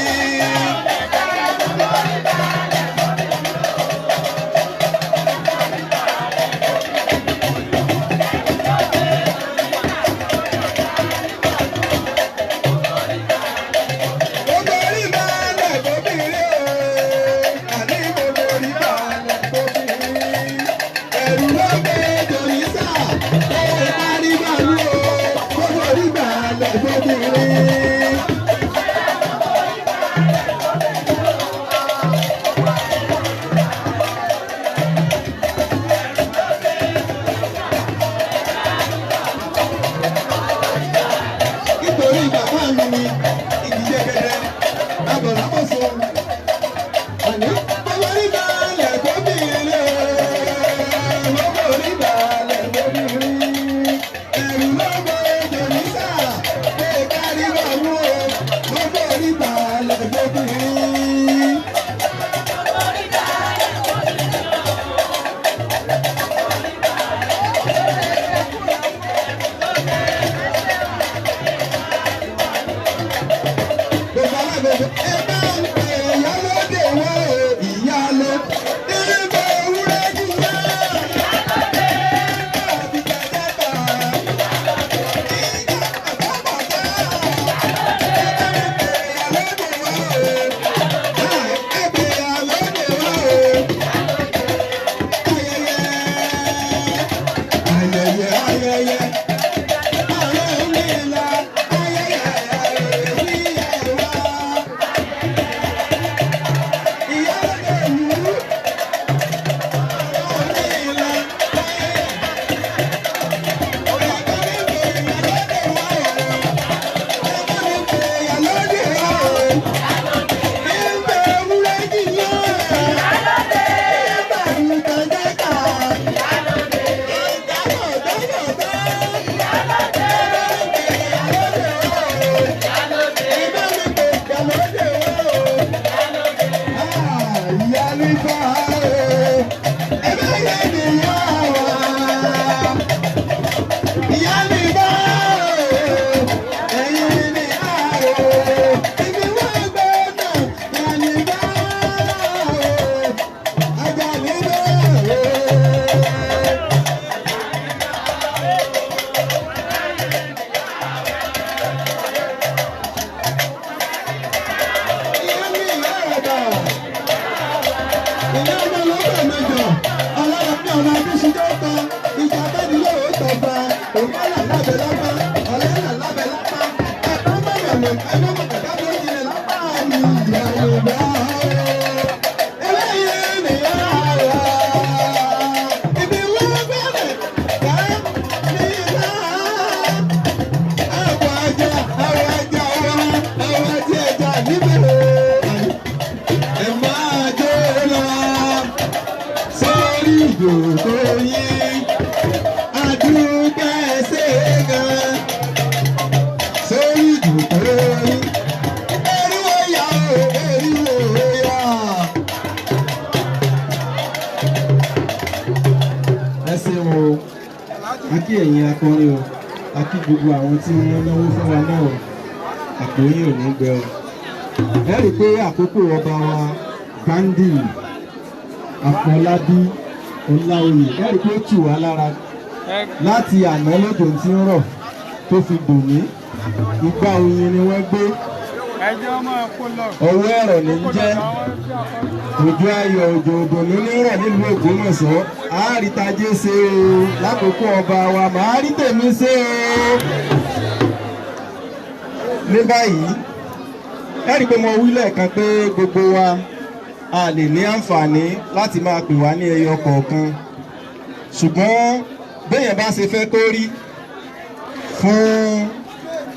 Gbogbo orí balẹ̀ bóbìnrin o. Àní gbogbo orí balẹ̀ bóbìnrin. Ẹ̀rù náà bẹ́ẹ̀ dòníta, ṣé parí bọ̀lú o. Gbogbo orí balẹ̀ bóbìnrin. Nítorí bàbá mi ni ìdíje gẹ́gẹ́ abọ̀lábọ̀sọ. Àní gbogbo orí balẹ̀ bóbìnrin o. Gbogbo orí balẹ̀ bóbìnrin. Ẹ̀rù náà bẹ́ẹ̀ dòníta, ṣé parí bọ̀lú o. Gbogbo orí balẹ̀ bóbìnrin. Gbogbo alágbègbè ẹ bá ń pè ìyálóde wá o, ìyáló. Ìbò ewúrẹ́ jù náà. Ìyálóde àbí kẹ̀kẹ́ta. Ìjà àbábọ̀tá. Ẹ bá ń pè ìyálóde wá o. Ẹ pè ìyálóde wá o. Ayẹyẹ. Ayẹyẹ. Àwọn onílà. Ayẹyẹ ìyẹ̀wá. Ìyálóde ìlú. Àwọn onílà. Akí ẹ̀yin akọrin o, akí gbogbo àwọn tí wọ́n náwó fún wa náà o, àpò yín ò ní gbẹ o. Ẹ rí i pé àkókò ọba wa Ghadi Afọlábí Olaoye, ẹ rí i pé ó tù wá lára láti àná lójó tí ń rọ̀ tó fi dùn mí igbá oyin ni wọ́n gbé ọwọ́ ẹ̀rọ ní jẹ́ òjò ayọ̀ òjò òdòdó nírọ̀ nílùú Ògbómọ̀ṣọ́ àárítajé ṣe o lákòókò ọba wa màá rí tèmi ṣe o. ní báyìí ẹ rí i pé mo wí lẹ́ẹ̀kan pé gbogbo wa a lè ní àǹfààní láti máa pè wá ní ẹyọ kọ̀ọ̀kan ṣùgbọ́n béèyàn bá ṣe fẹ́ kó rí fún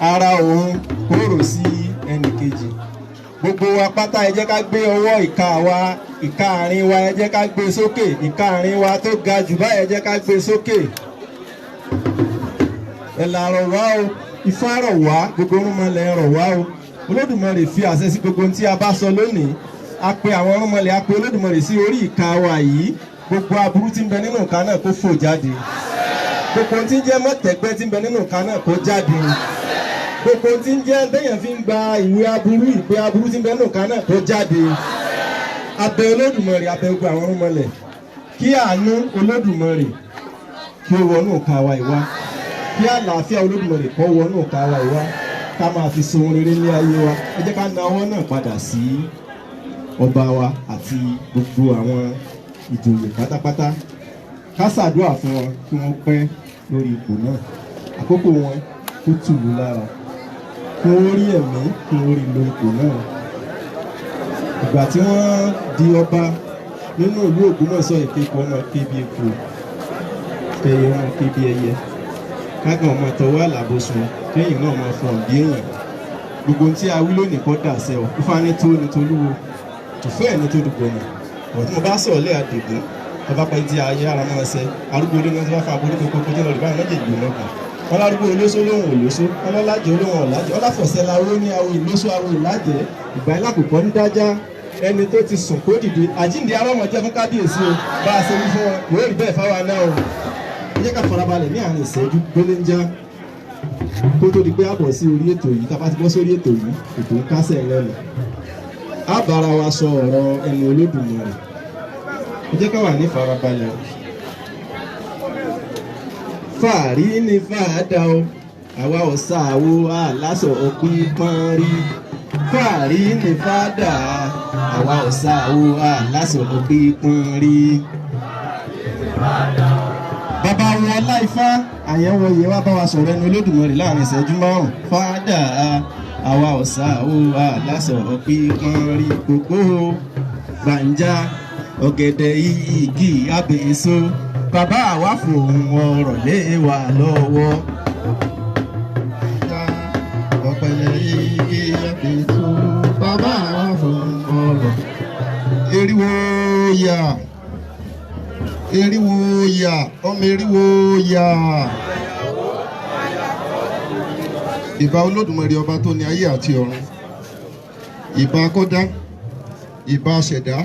ara òun kó rò sí ẹnì kejì gbogbo wa pátá ẹ jẹ́ ká gbé ọwọ́ ìka wa ìka àárín wa ẹ jẹ́ ká gbé sókè ìka àárín wa tó ga jù báyìí ẹ jẹ́ ká gbé sókè ẹ̀là rọ̀ wá o ifá rọ̀ wá gbogbo orúnmọlẹ̀ rọ̀ wá o Olódùmarè fi àṣẹ sí gbogbo ohun tí a bá sọ lónìí a pe àwọn orúnmọlẹ̀ a pe Olódùmarè sí orí ìka wa yìí gbogbo aburú tí ń bẹ nínú ìka náà kó fò jáde gbogbo ohun tí ń jẹ́ mọ́tẹ̀gbẹ́ tí ń bẹ nínú ìka náà kó jáde gbogbo tí ń jẹ́ téèyàn fi ń gba ìwé aburú ìpè aburú tí ń bẹ nínú ìka náà kó jáde abẹ Olódùmarè abẹ gbogbo àwọn orúnmọlẹ̀ kí àánú Olódùmarè kí ó wọnú ìka wa ìwá kí àlàáfíà Olódùmarè kó wọnú ìka wa ìwá ká máa fi so ohun rere ní ayé wa ẹ jẹ́ ká na ọwọ́ náà padà sí ọba wa àti gbogbo àwọn ìjòyè pátápátá ká ṣàdúrà fún wọn kí wọ́n pẹ́ lórí ipò náà àkókò wọn kó tù wú lára kí wọ́n rí ẹ̀mí kí wọ́n rí lo ipò náà ìgbà tí wọ́n di ọba nínú ìlú Ògbómọ̀ṣọ́ ìkéko ọmọ kébi epo kẹyẹ ọmọ kébi ẹyẹ kágan ọmọ tọwọ́ àlàbòsùn kéyìn náà máa fọ̀n bí èèyàn gbogbo tí a wí lónìí kọ́ dà sẹ́ ọ Ifá ní tó ní tolúwo ìfẹ́ ẹ̀ ní tó dùgbò nù ọ̀tí mo bá sọ̀rọ̀ lé àdègún ọba pẹ́ tí ayé ara máa ṣe arúgbó olóńgbò tí wọ́n fa àbórí kókó kó jẹ́ lọ́ọ́ ìbáraẹni méjèèjì gbòmọ̀ kan wọn lárúgbó olóṣó lóhùn olóṣó wọn lọ́lájẹ olóhùn ọ̀lájẹ ọláfọ̀sẹ́ la ó ní àwọn ìlóṣó àwọn ìlájẹ ìgbà ìlàkùkọ ń dájá ẹni tó ti sùn kó dìde àjíǹde arọ́mọjẹ́ fún kábíyèsí o bá a ṣe wí fún wọn yóò rí bẹ́ẹ̀ fáwa náà o ẹ jẹ́ ká farabalẹ̀ ní àárín ìṣẹ́jú gbóléńjá kó tó di pé a bọ̀ sí orí ètò yìí tá a bá ti bọ́ sórí ètò yìí ètò ń kásẹ̀ lẹ́nu á bára wa sọ ọ̀rọ̀ ẹnu Olódùmarè ẹ jẹ́ ká wà ní farabalẹ̀ fàárí ní fàádà o àwa ọ̀sà àwo àlásọ̀ ọ̀pìn pọ́n rí fàárí ní fàádà àwa ọ̀sà àwo àlásọ̀ ọ̀pìn pọ́n rí. bàbá wọn Ọláìfá àyẹ̀wò yẹ wá bá wa sọ̀rọ̀ ẹnu Olódùmarè láàrin ìṣẹ́jú márùn-ún fàádà àwa ọ̀sà àwo àlásọ̀ ọ̀pìn pọ́n rí kókó gbàǹjà ọ̀gẹ̀dẹ̀ igi abẹ́ èso bàbá àwa fòun ọ̀rọ̀ lé wa lọ́wọ́. ọ̀pẹ̀lẹ̀ igi abẹ́ èso bàbá àwa fòun ọ̀rọ̀. eriwo ya ọmọ eriwo ya. ìbà Olódùmarè ọba tó ní ayé àti ọ̀run ìbà akọ́dá ìbà aṣẹ̀dá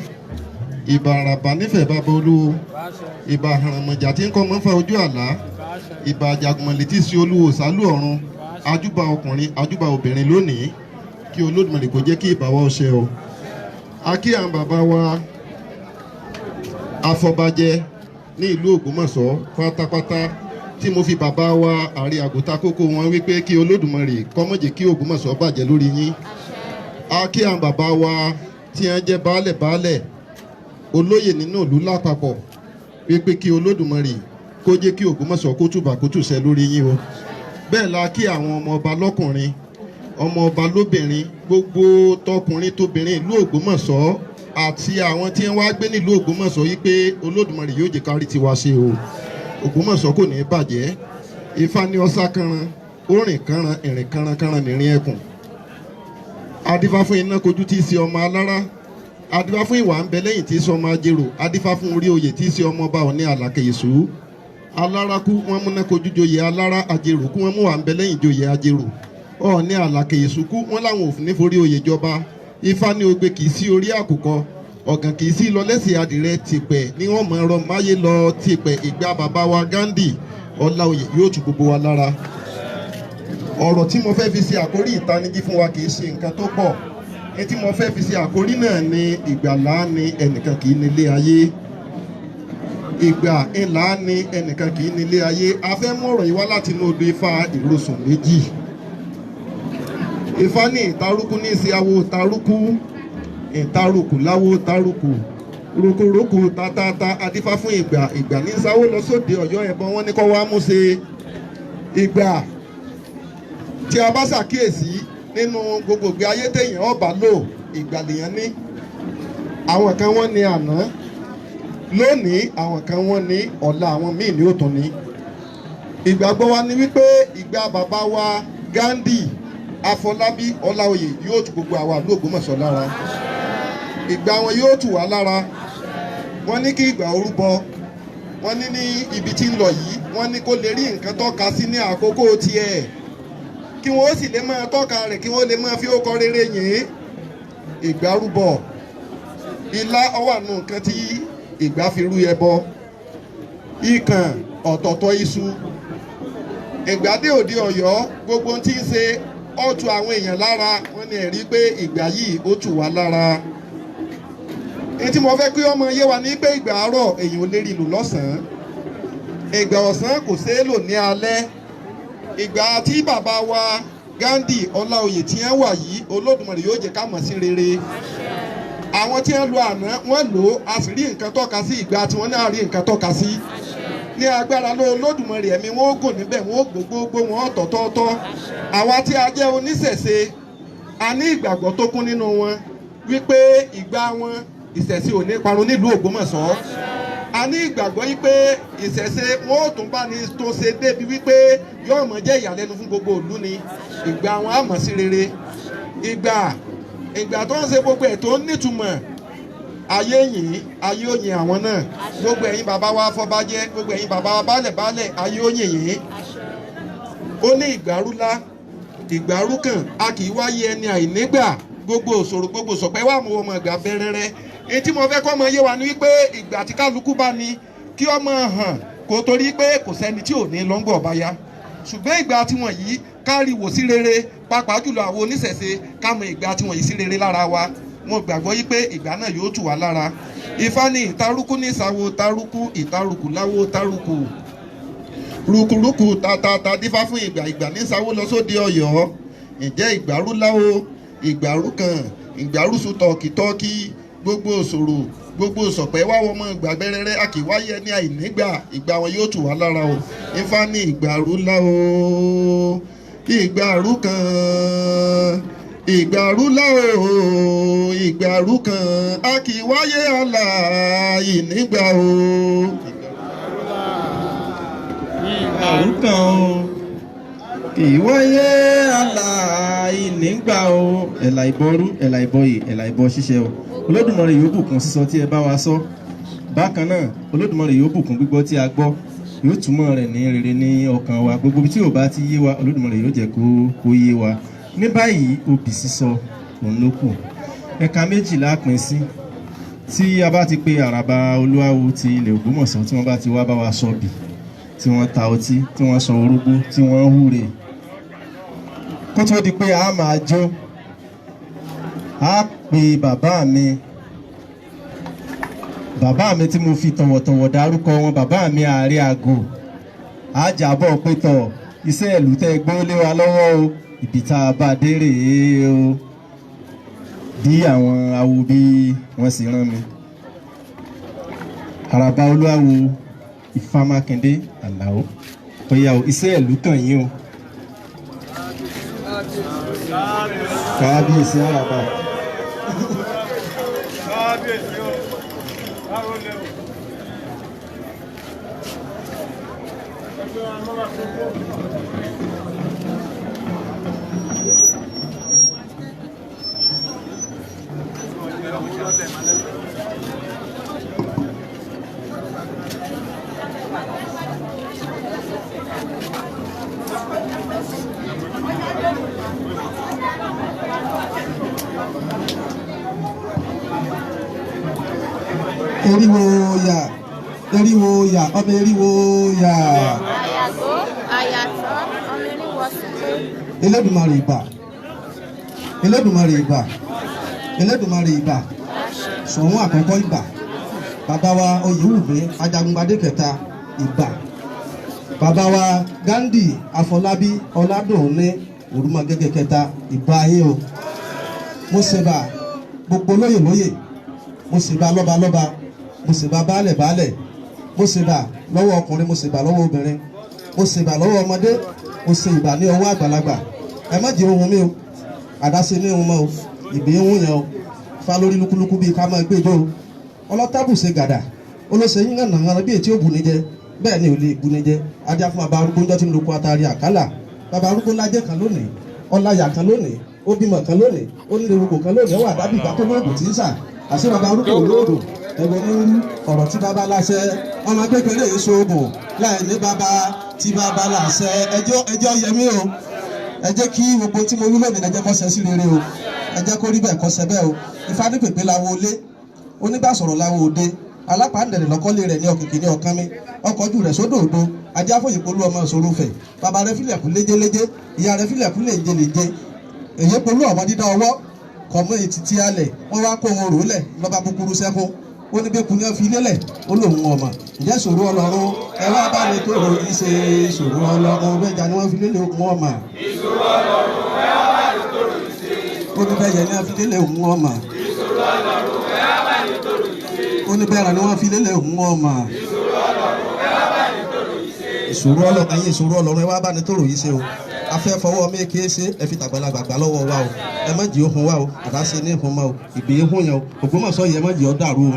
ìbà àràbà nífẹ̀ẹ́ bàbá olúwo ìbà àràmọ̀jà tí ń kọ́ mọ́ fẹ́ ojú àlá ìbà àjàgùnmọ̀lẹ̀ tí sí olúwo sálú ọ̀run ajúbà ọkùnrin ajúbà obìnrin lónìí kí Olódùmarè kó jẹ́ kí ìbàwọ́ ọṣẹ o. a kí àwọn bàbá wa afọbajẹ ní ìlú Ògbómọ̀ṣọ́ pátápátá tí mo fi bàbá wa àrí àgùntà kókó wọn wípé kí Olódùmarè kó má jẹ́ kí Ògbómọ̀ṣọ́ bàjẹ́ lórí yín. a kí àwọn bàbá wa tí wọ́n jẹ́ baálẹ̀ olóyè nínú ìlú lápapọ̀ wípé kí Olódùmarè kó jẹ́ kí Ògbómọ̀ṣọ́ kó túbà kó túṣẹ lórí yín o. bẹ́ẹ̀ la kí àwọn ọmọ ọba lọ́kùnrin ọmọ ọba lóbìnrin gbogbo tọkùnrin tóbìnrin ìlú Ògbómọ̀ṣọ́ àti àwọn tí wọ́n wá gbé nílùú Ògbómọ̀ṣọ́ yìí pé Olódùmarè yóò jẹ́ kárí tiwa ṣe o. Ògbómọ̀ṣọ́ kò ní í bàjẹ́ Ifá ní ọ̀sá kanran orin kanran ìrìn kanran kanran nìrìn ẹkùn. adífá fún iná kojú tí í ṣe ọmọ alára adífá fún ìwà ń bẹ lẹ́yìn tí í ṣe ọmọ ajérò adífá fún orí oyè tí í ṣe ọmọ ọba òní àlàkè èṣù. alára kú wọn múná kojú joyè alára ajérò kú wọn mú wà ń bẹ lẹ́yìn joyè ajérò òní àlàkè èṣù kú wọn láwọn òfin ní forí oyè jọba. Ifá ní ogbe kì í sí orí àkùkọ ọ̀gàn kì í sí lọ lẹ́sẹ̀ adìrẹ tìpẹ̀ ní wọ́n mọ̀ ẹ̀rọ máyé lọ tìpẹ̀ ìgbà bàbá wa Ghadi Olaoye yóò tù gbogbo wa lára. ọ̀rọ̀ tí mo fẹ́ fi ṣe àkórí ìtanijí fún wa kì í ṣe nǹkan tó pọ̀ ní tí mo fẹ́ fi ṣe àkórí náà ni ìgbàlá ni ẹnìkan kì í nílé ayé. ìgbà ńlá ni ẹnìkan kì í nílé ayé. A fẹ́ mú ọ̀rọ̀ yìí wá láti inú odò Ifá ìrosùn méjì. Ifá ní ìtarúkú ní ìsì awo ìtarúkú, ìtarùkù láwo ìtarùkù, rokoroko tatata adífá fún ìgbà. Ìgbà ní sáwó lọ sóde Ọ̀yọ́ ẹbọ wọn ní kọ́ wá mú ṣe ìgbà. Tí a bá ṣàkíyèsí nínú gbogbo ìgbé ayé téèyàn ọba lò, ìgbà lèèyàn ní. Àwọn kan wọ́n ní àná, lónìí àwọn kan wọ́n ní ọ̀la, àwọn míì ní òtún ní. Ìgbàgbọ́ wa ni wípé ìgbà bàbá wa Ghadi, Afọlábí, Olaoye yóò tù gbogbo àwa ìlú Ògbómọ̀ṣọ́ lára. Ìgbà wọn yóò tù wá lára. Wọ́n ní kí ìgbà orúbọ, wọ́n ní ibi tí ń lọ yìí, wọ́n ní kó lè rí nǹkan tọ́ka sí ní àkókò tiẹ̀, kí wọ́n ó sì lè máa tọ́ka rẹ̀, kí wọ́n lè máa fi ókọ rere yìn. Ìgbà rúbọ, ilá ọwà nù nǹkan tí ìgbà fi rú ẹbọ, ìkàn ọ̀tọ̀ọ̀tọ̀ iṣu. Ìgbà dé òde Ọ̀yọ́, gbogbo tí ń ṣe ó tu àwọn èèyàn lára. Wọ́n ní ẹ̀rí pé ìgbà yìí ó tù wá lára. Èyí tí mo fẹ́ kí ọmọ yé wa ní pé ìgbà àárọ̀ èèyàn ò lè rí lò lọ́sàn-án, ìgbà ọ̀sán kò ṣeé lò ní alẹ́. Ìgbà tí bàbá wa Ghadi Olaoye tí wọ́n wà yìí, Olódùmarè yóò jẹ́ ká mọ̀ sí rere. Àwọn tí wọ́n lo àná wọ́n lò ó, a sì rí nǹkan tọ́ka sí. Ìgbà tí wọ́n náà rí nǹkan tọ́ka sí. Ní agbára ló Olódùmarè ẹ̀mí wọn ó gùn níbẹ̀, wọn ó gbogbo wọn ọ̀tọ̀ọ̀tọ̀. Àwa tí a jẹ́ oníṣẹ̀ṣe, a ní ìgbàgbọ́ tó kún nínú wọn wípé ìgbà wọn ìṣẹ̀ṣe ò ní parun nílùú Ògbómọ̀ṣọ́. A ní ìgbàgbọ́ wípé ìṣẹ̀ṣe wọn ò tún bá ní tó ṣe débi wípé yóò mọ̀ jẹ́ ìyàlẹ́nu fún gbogbo ìlú ni. Ìgbà wọn á mọ̀ sí rere. Ìgbà tó ń ṣe gbogbo ẹ̀ tó ń nítumọ̀, ayé yìí ayé òyìn àwọn náà. Gbogbo ẹ̀yin bàbá wa afọbajẹ́, gbogbo ẹ̀yin bàbá wa baálẹ̀ ayé òyìn yìí. Ó ní ìgbàrúlá, ìgbàrúkàn, a kì í wáyé ẹni àìnígbà. Gbogbo òṣòro, gbogbo sọ̀pẹ́ wà mú ọmọ ìgbà bẹ́rẹ́rẹ́. Èyí tí mo fẹ́ kọ́ ọmọ yé wa ni wípé ìgbà tí kálukú bá ní kí ọmọ hàn, kò torí pé kò sẹ́ni tí ò ní lọ́ngbọ̀ bá yá. Ṣùgbọ́n ìgbà tí wọ́n yìí kárí wò sí rere, pàápàá jùlọ àwọn oníṣẹ̀ṣe ká mọ ìgbà tí wọ́n yìí sí rere lára wa. Mo gbàgbọ́ yí pé ìgbà náà yóò tù wá lára. Ifá ní ìtarúkú ní ìsàwò tarúkú, ìtarùkù láwo tarùkù, rukuruku tatata dífá fún ìgbà. Ìgbà ní ìsàwò lọ sóde Ọ̀yọ́. Ǹjẹ́ ìgbàrú láwo, ìgbàrú kan, ìgbàrúsù tọ̀kìtọ́kì, gbogbo òṣòro, gbogbo sọ̀pẹ́ wá wọ́n mọ́ ìgbà bẹ́rẹ́rẹ́, a kì í wáyé ní àìnígbà. Ìgbà wọn yóò tù wá lára o. Ifá ní ìgbàrú láwo, ìgbàrú kan, ìgbàrú láwo, ìgbàrú kan, a kì í wáyé àìnígbà o. Ìgbàrú kan o, kì í wáyé àìnígbà o. Ẹ̀là ìbọrú, ẹ̀là ìbọyè, ẹ̀là ìbọ ṣíṣe o. Olódùmarè yóò bùkún sísọ tí ẹ bá wa sọ. Bákan náà, Olódùmarè yóò bùkún gbígbọ́ tí a gbọ́. Yóò túmọ̀ rẹ̀ ní rere ní ọkàn wa. Gbogbo tí ò bá ti yé wa, Olódùmarè yóò jẹ́ kó yé wa. Ní báyìí, obì sísọ òun ló kù. Ẹ̀ka méjì la pín sí. Tí a bá ti pe àràbà olúwawo ti ilẹ̀ Ògbómọ̀ṣọ́, tí wọ́n bá ti wá bá wa sọ bì, tí wọ́n ta ọtí, tí wọ́n sọ orógbó, tí wọ́n húre, kó tó di pé a máa jó, a pe bàbá mi tí mo fi tọ̀wọ̀tọ̀wọ̀ dárúkọ wọn, bàbá mi ààrẹ àgò. A jábọ̀ pé tọ̀, iṣẹ́ ìlú tẹ́ gbé lé wa lọ́wọ́ o, ibi tá a bá dé rèé o. Bí àwọn awo bí wọ́n sì rán mi. Àràbà olúwawo Ifá Mákindé Àlàó, bóyá o, iṣẹ́ ìlú kàn yín o. Kábíyèsí àràbà. Kábíyèsí o. Eriwo ya, ọmọ eriwo ya. Àyàgó, àyàtọ̀, ọmọ eriwo sílé. Elédùmarè ìbà, Elédùmarè ìbà, Elédùmarè ìbà, Ṣọ̀ún àkọ́kọ́ ìbà, bàbá wa Oyèwùmí Ajagungbadé kẹta Ìbà, bàbá wa Ghadi Afọlábí Ọládùnní Òrùmọgẹ́gẹ́ kẹta Ìbà yín o. Mo ṣèbà gbogbo lóyè lóyè, mo ṣèbà lọ́ba lọ́ba, mo ṣèbà baálẹ̀ baálẹ̀, mo ṣèbà lọ́wọ́ ọkùnrin, mo ṣèbà lọ́wọ́ obìnrin, mo ṣèbà lọ́wọ́ ọmọdé, mo ṣe ìbà ní ọwọ́ àgbàlagbà. Ẹ má jẹ́ ohun mi o, àdáṣe ní ohun mọ́ o, ìbí ohun yẹn o, fa lórí lúkúlúkú bíi ká máa gbẹ́jọ́ o. Ọlọ́tàbù ṣe gàdà, olóṣèyí ń nàá bí ètí ò bùnú jẹ, bẹ́ẹ̀ ni ò lè bùnú jẹ. Adé fún bàbá arúgbó ńjọ́ tí ń lo kó atari àkálà. Bàbá arúgbó lájẹ́ kan lónìí, ọláyà kan lónìí, ó bímọ kan lónìí, ó nílé gbogbo kan lónìí, ó wà dábì ìgbà tó lóògùn tí ń sà. Àṣé bàbá arúgbó olóòdò ẹgbẹ́ ní rú ọ̀rọ̀ tí bàbá láṣẹ. Ọmọ kékeré yìí ṣoògùn láì ní bàbá tí bàbá láṣẹ. Ẹjọ́ yẹmí o, ẹ jẹ́ kí gbogbo tí mo wí lónìí ẹ jẹ́ kó ṣẹ sí rere o, ẹ jẹ́ kó rí bẹ́ẹ̀ kó ṣẹ bẹ́ẹ̀ o. Ifá ní pèpè láwo ilé, onígbàsọ̀rọ̀ láwo òde, alápàndẹ̀rẹ̀ lọ́kọ́lé rẹ̀ ní ọ̀kìnkì ní ọ̀kan mi, ọkọ̀ ojú rẹ̀ sódò òdo, ajá fòyìnpolú ọmọ ìṣòro fẹ̀, bàbá rẹ̀ fìlẹ̀kùn léjeléje, ìyá rẹ̀ fìlẹ̀kùn léjeléje, èyí polú ọmọ dídá ọwọ́ kọ̀mọ́ ètìtì alẹ̀, wọ́n wá kó wọn rò lẹ̀ lọ́ba búburú sẹ́kún, ó ní bẹ́ẹ̀ kú ní ọ́fì lélẹ̀, ó lòun ọmọ, ǹjẹ́ ṣòro Ọlọ́run ẹ wá bá mi tó rò yìí ṣe ṣòro Ọlọ́run bẹ́ẹ̀jà ni wọ́n fi lélẹ̀ òun ọmọ. Ìṣòro Ọlọ́run ẹ wá bá mi tó rò yìí ṣe. Ó ní bẹ́ẹ̀ yẹn ni wọ́n fi lélẹ̀ òun ọmọ. Ìṣòro Ọlọ́run ẹ wá bá mi tó rò yìí ṣe. Ó ní bẹ́ẹ̀ ni wọ́n fi lélẹ̀ òun ọmọ. Ìṣòro Ọlọ́run ẹ wá bá mi tó rò yìí ṣe. Ìṣòro Ọlọ́run ẹ̀yin ìṣòro Ọlọ́run ẹ wá bá mi tó rò yìí ṣe o. Afẹ́ fọwọ́ méèké ṣe ẹ fi tàgbàlagbà gbà lọ́wọ́ wa o, ẹ má jẹ́ ohun wa o, àdáṣe ní ìhun ma o, ìbí ihun yẹn o, Ògbómọ̀ṣọ́ yìí ẹ má jẹ́ ọ dàrú o,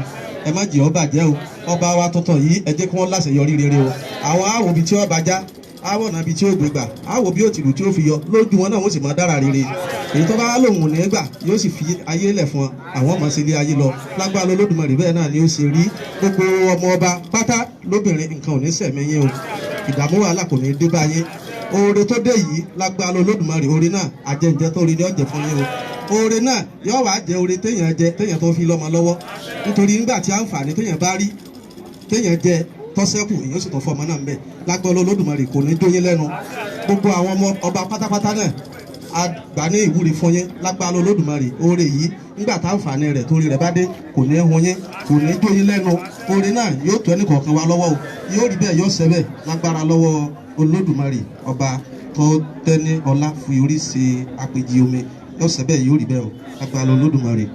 ẹ má jẹ́ ọ bàjẹ́ o. Ọba wa tuntun yìí ẹ jẹ́ kí wọ́n láṣeyọrí rere o. Àwọn àwò bíi tí ó bàjá, àwọ̀ náà bíi tí ó gbégbà, àwò bí ó tìlù tí ó fi yọ lójú wọn náà wọ́n sì máa dára rere. Èyí tó bá lòun ò ní gbà yóò sì fi ayé lẹ̀ fún àwọn ọmọ sílé ayé lọ. Lágbára Olódùmarè bẹ́ẹ̀ náà ni ó ṣe rí. Gbogbo ọmọ ọba pátá lóbìnrin nǹkan ò ní sẹ̀mẹ́yìn o, ìdààmú wàhálà kò ní dé bá yín. Oore tó dé yìí lágbára Olódùmarè, oore náà àjẹǹjẹ tó rí ni ọ̀jẹ̀ fún yín o. Oore náà yóò wá jẹ oore téèyàn jẹ téèyàn tó fi lọ́mọ lọ́wọ́, nítorí nígbà tí àǹfààní téèyàn bá rí téèyàn jẹ tọ́sẹ́kù èyí ó sì tún fọmọ náà ń bẹ̀. Lágbára Olódùmarè kò ní dóyin lẹ́nu. Gbogbo àwọn ọmọ ọba pátápátá náà àgbà ní ìwúrí fún yín lágbára Olódùmarè. Oore yìí nígbà tá àǹfààní rẹ̀ torí rẹ̀ bá dé kò ní hun yín, kò ní dóyin lẹ́nu. Oore náà yóò tó ẹnì kọ̀ọ̀kan wa lọ́wọ́ o, yóò rí bẹ́ẹ̀ yóò ṣẹ bẹ́ẹ̀ lágbára lọ́wọ́ Olódùmarè ọba tó tẹ́ni ọlá fi orí ṣe àpèjì omi, yóò ṣẹ bẹ́ẹ̀ yóò rí bẹ́ẹ̀ o lágbára Olódùmarè.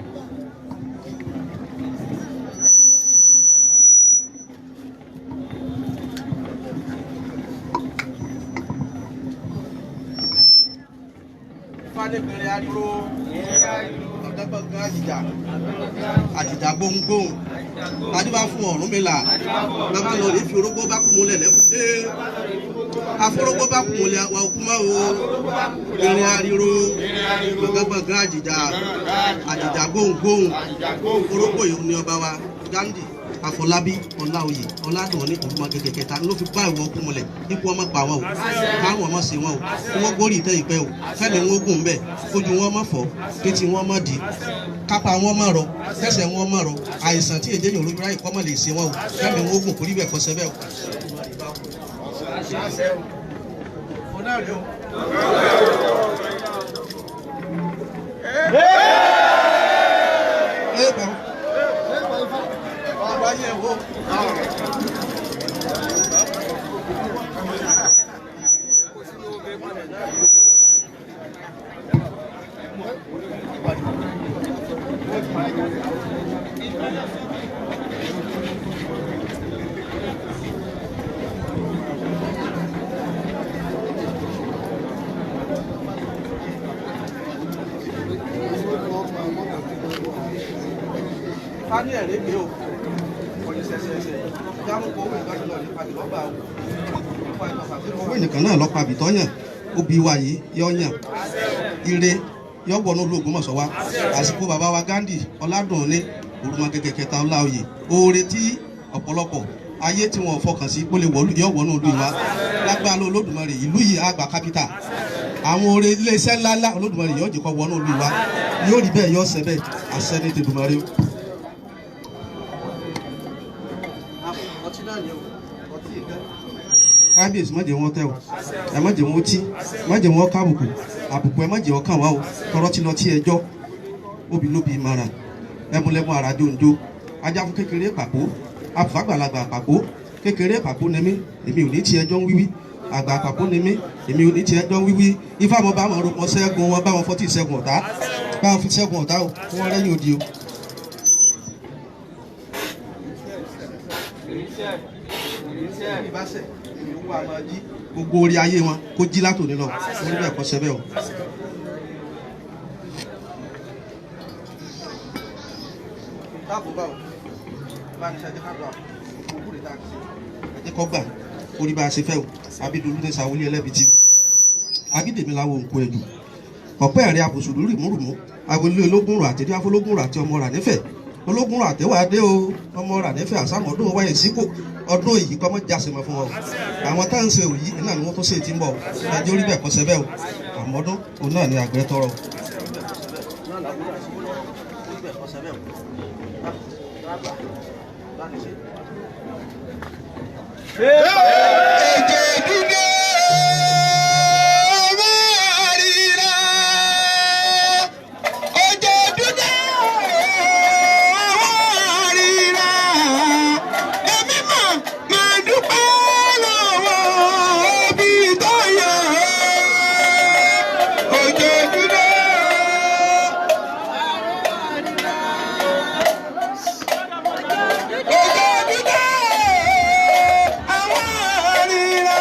Fanibere adúró, ọ̀dọ́gbọ̀ngàn àjìjà gbóngbóng, adúbá fún Ọ̀rúnmìlà, bàbá lọ rí fi orógbó bá kú múlẹ̀ lẹ́kùdé, afọ́rógbó bá kú múlẹ̀ wà òkú mọ́ o, ìrìn àríro, ọ̀dọ́gbọ̀ngàn àjìjà gbóngbóng, orógbó yìí ni ọba wa Ghadi Afọlábí Olaoye Ọládùnní Òrùmọgẹ́gẹ́ kẹta ló fi bá ìwọ ọkùn múlẹ̀ ipò ọmọ pa wọn o, káwọn ọmọ ṣe wọn o, kí wọ́n gbórí ìtẹ́ ìpẹ́ o, fẹ́mi wọn gùn bẹ́ẹ̀, kójú wọn mọ̀ fọ́, kétí wọn mọ̀ dì, kápá wọn mọ̀ rọ, kẹsẹ̀ wọn mọ̀ rọ, àìsàn tí èdè yòó lójú ráyè kọ́ mọ̀ lè ṣe wọn o, fẹ́mi wọn gùn kórí bẹ́ẹ̀ kọ́sẹ́ bẹ́ẹ̀ o. Fani ẹ̀rẹ́ mi o, ọ̀yìn ṣẹṣẹṣẹ, dárúkọ owó ìgbàlódé lọ nípa ìlọ́gbà o. Owó ìnìkan náà lọ́pàá àbítọ́yàn, obì wa yìí yọ̀yàn, ire yọ̀gbọ̀nú Ògbómọ̀ṣọ́ wa, àsìkò bàbá wa Ghadi Ọládùnní Òrùmọgẹ́gẹ́ kẹta Olaoye, oore tí ọ̀pọ̀lọpọ̀ ayé tí wọn fọkàn sí pólè yọ̀gbọ̀nú ìlú wa, lágbára Olódùmarè ìlú yìí àgbà kápítà. Àwọn oore iléeṣẹ́ ńláńlá Olódùmarè yóò jẹ́ kó wọnú ìlú wa, yóò rí bẹ́ẹ̀ yóò ṣẹ bẹ́ẹ̀, àṣẹ ní tèdùmarè o. Kábíyèsí má jẹ́ wọn tẹ́ o, ẹ má jẹ́ wọn tí, má jẹ́ wọn kábùkù, àbùkù ẹ má jẹ́ wọn kàn wá o, tọrọ ti lọ tí ẹjọ́, obì lóbi ìmọ̀ràn, ẹmúlẹ́mú àràjò ńjó, ajá fún kékeré pàpó, àfàgbàlagbà àpapọ̀ kékeré àpapọ̀ ni mí èmi ò ní tí ẹjọ́ ń wíwí àgbà àpapọ̀ ni mí èmi ò ní tí ẹjọ́ ń wíwí ifá mo bá wọn rúpọ̀ ṣẹ́gun wọn bá wọn fọ́tì ṣẹ́gun ọ̀tá bá wọn fi ṣẹ́gun ọ̀tá o fún wọn lẹ́yìn òdi o. gbogbo orí ayé wọn kó jí látòní lọ wọn níbẹ̀ kọ́ sẹ́bẹ̀ o. ẹjẹ kọ gbà orí bá a ṣe fẹ́ o abidolu ní sàwọlé ẹlẹ́bìtì o abídèmí làwọn òǹkó ẹ̀dùn ọ̀pẹ́ ẹ̀rẹ́ àbùsùlù rìmúrùmú agolé ológunrò àtẹ̀dí afọlógunrò àti ọmọ rà nífẹ̀ẹ́ ológunrò àtẹ̀wádé o ọmọ rà nífẹ̀ẹ́ àsámọ́dún wáyé síkò ọdún èyí kọ́ mọ́ jáse mọ́ fún wọn o àwọn tá à ń ṣe òyì náà ni wọ́n tó ṣe ti ń bọ̀ ẹjọ́ orí bẹ́ẹ̀ kọ́ sẹ́bẹ̀ o àmọ́dún òun náà ni àgbẹ̀ tọrọ. Ètò ìdúró ọmọ àríra. Ètò ìdúró ọmọ àríra. Èmi máa dúpẹ́ lọ́wọ́ òbí tó yẹ. Ètò ìdúró. Ètò ìdúró ọmọ àríra.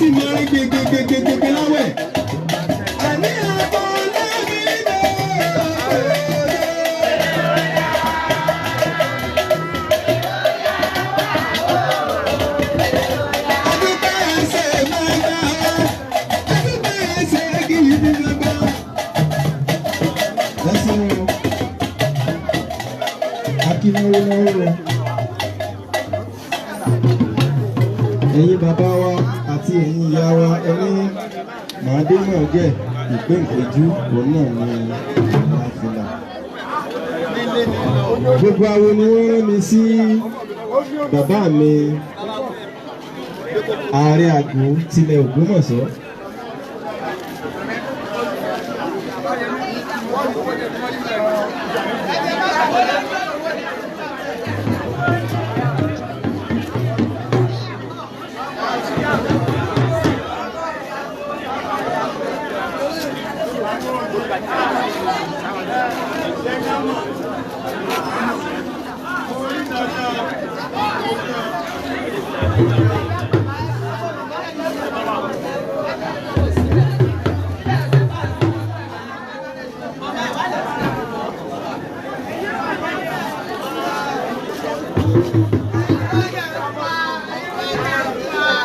sì mọ rí gbẹgbẹgbẹgbẹ láwẹ̀. Àní Afọlábí dé. Adúpẹ́ ẹsẹ̀ máa gbà wá. Adúpẹ́ ẹsẹ̀ kì í fi gbà. Lẹ́sìn o. Akínáwó náwó. Ẹ̀yin bàbá wa àti ẹ̀yin ìyá wa ẹni màádé náà jẹ́ ìpín ìpéjú òun náà ní àfìlà. Gbogbo awo ni wọ́n rán mi sí bàbá mi ààrẹ àgbo tilẹ̀ Ògbómọ̀ṣọ́.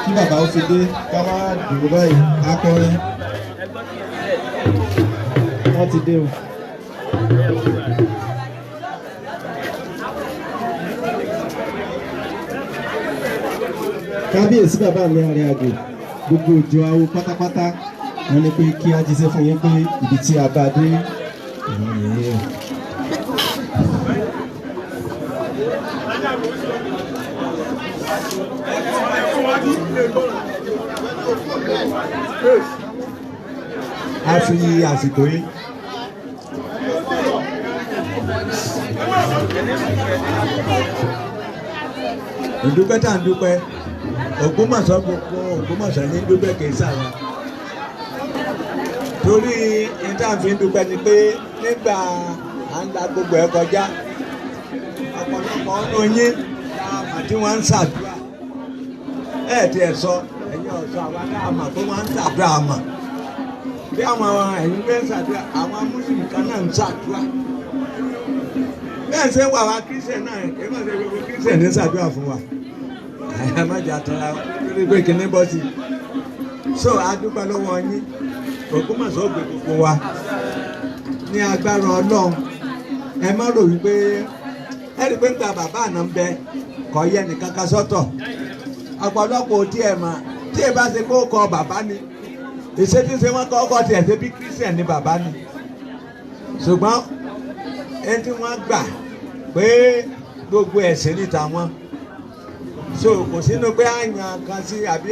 Kí bàbá ó fi dé ká wá dùn báyìí akọrin wọ́n ti dé o. Kábíyèsí bàbá mi ààrẹ àgbò gbogbo òjò awo pátápátá wọ́n ní pé kí á jíṣẹ́ fún yín pé ibi tí a bá dé ìwọ̀n nìyẹn. A fi àsìkò yìí ìdúpẹ́ tá à ń dúpẹ́ Ògbómọ̀ṣọ́ gbogbo Ògbómọ̀ṣọ́ ní dúpẹ́ kìí sàwọn torí ìtàǹfin dúpẹ́ ni pé nígbà à ń la gbogbo ẹ̀ kọjá ọ̀pọ̀lọpọ̀ ọ̀nà yín àti wọ́n ń ṣàdúrà ẹ̀ tí ẹ̀ sọ ẹ̀yin ọ̀sọ́ àwọn akáàmà pé wọ́n ń ṣàdúrà àmà bí àwọn ẹ̀yin bẹ́ẹ̀ ń ṣàdúrà àwọn mùsùlùmí kan náà ń ṣàdúrà bẹ́ẹ̀ ṣe wà wá kírísítẹ̀ náà èyí máa ṣe gbogbo kírísítẹ̀ ní ṣàdúrà fún wa àyà má jà tọ́ra lórí pé kíní bọ́ sí so adúpẹ́ lọ́wọ́ yín Ògbómọ̀ṣọ́ ògbè gbogbo wa ní agbára Ọlọ́run ẹ má rò wípé ẹ rí pé nígbà bàbá àná ń bẹ kò yẹ nìkan kan sọ́tọ̀ ọ̀pọ̀lọpọ̀ tí ẹ mà tí ẹ bá ṣe kó kọ bàbá ni ìṣètìṣe wọn kọ́ ọkọ tiẹ̀ ṣe bí kírísítẹ̀ ní bàbá ni ṣùgbọ́n ẹni tí wọ́n gbà pé gbogbo ẹ̀sìn níta wọn so kò sínú pé àyàn kan sí àbí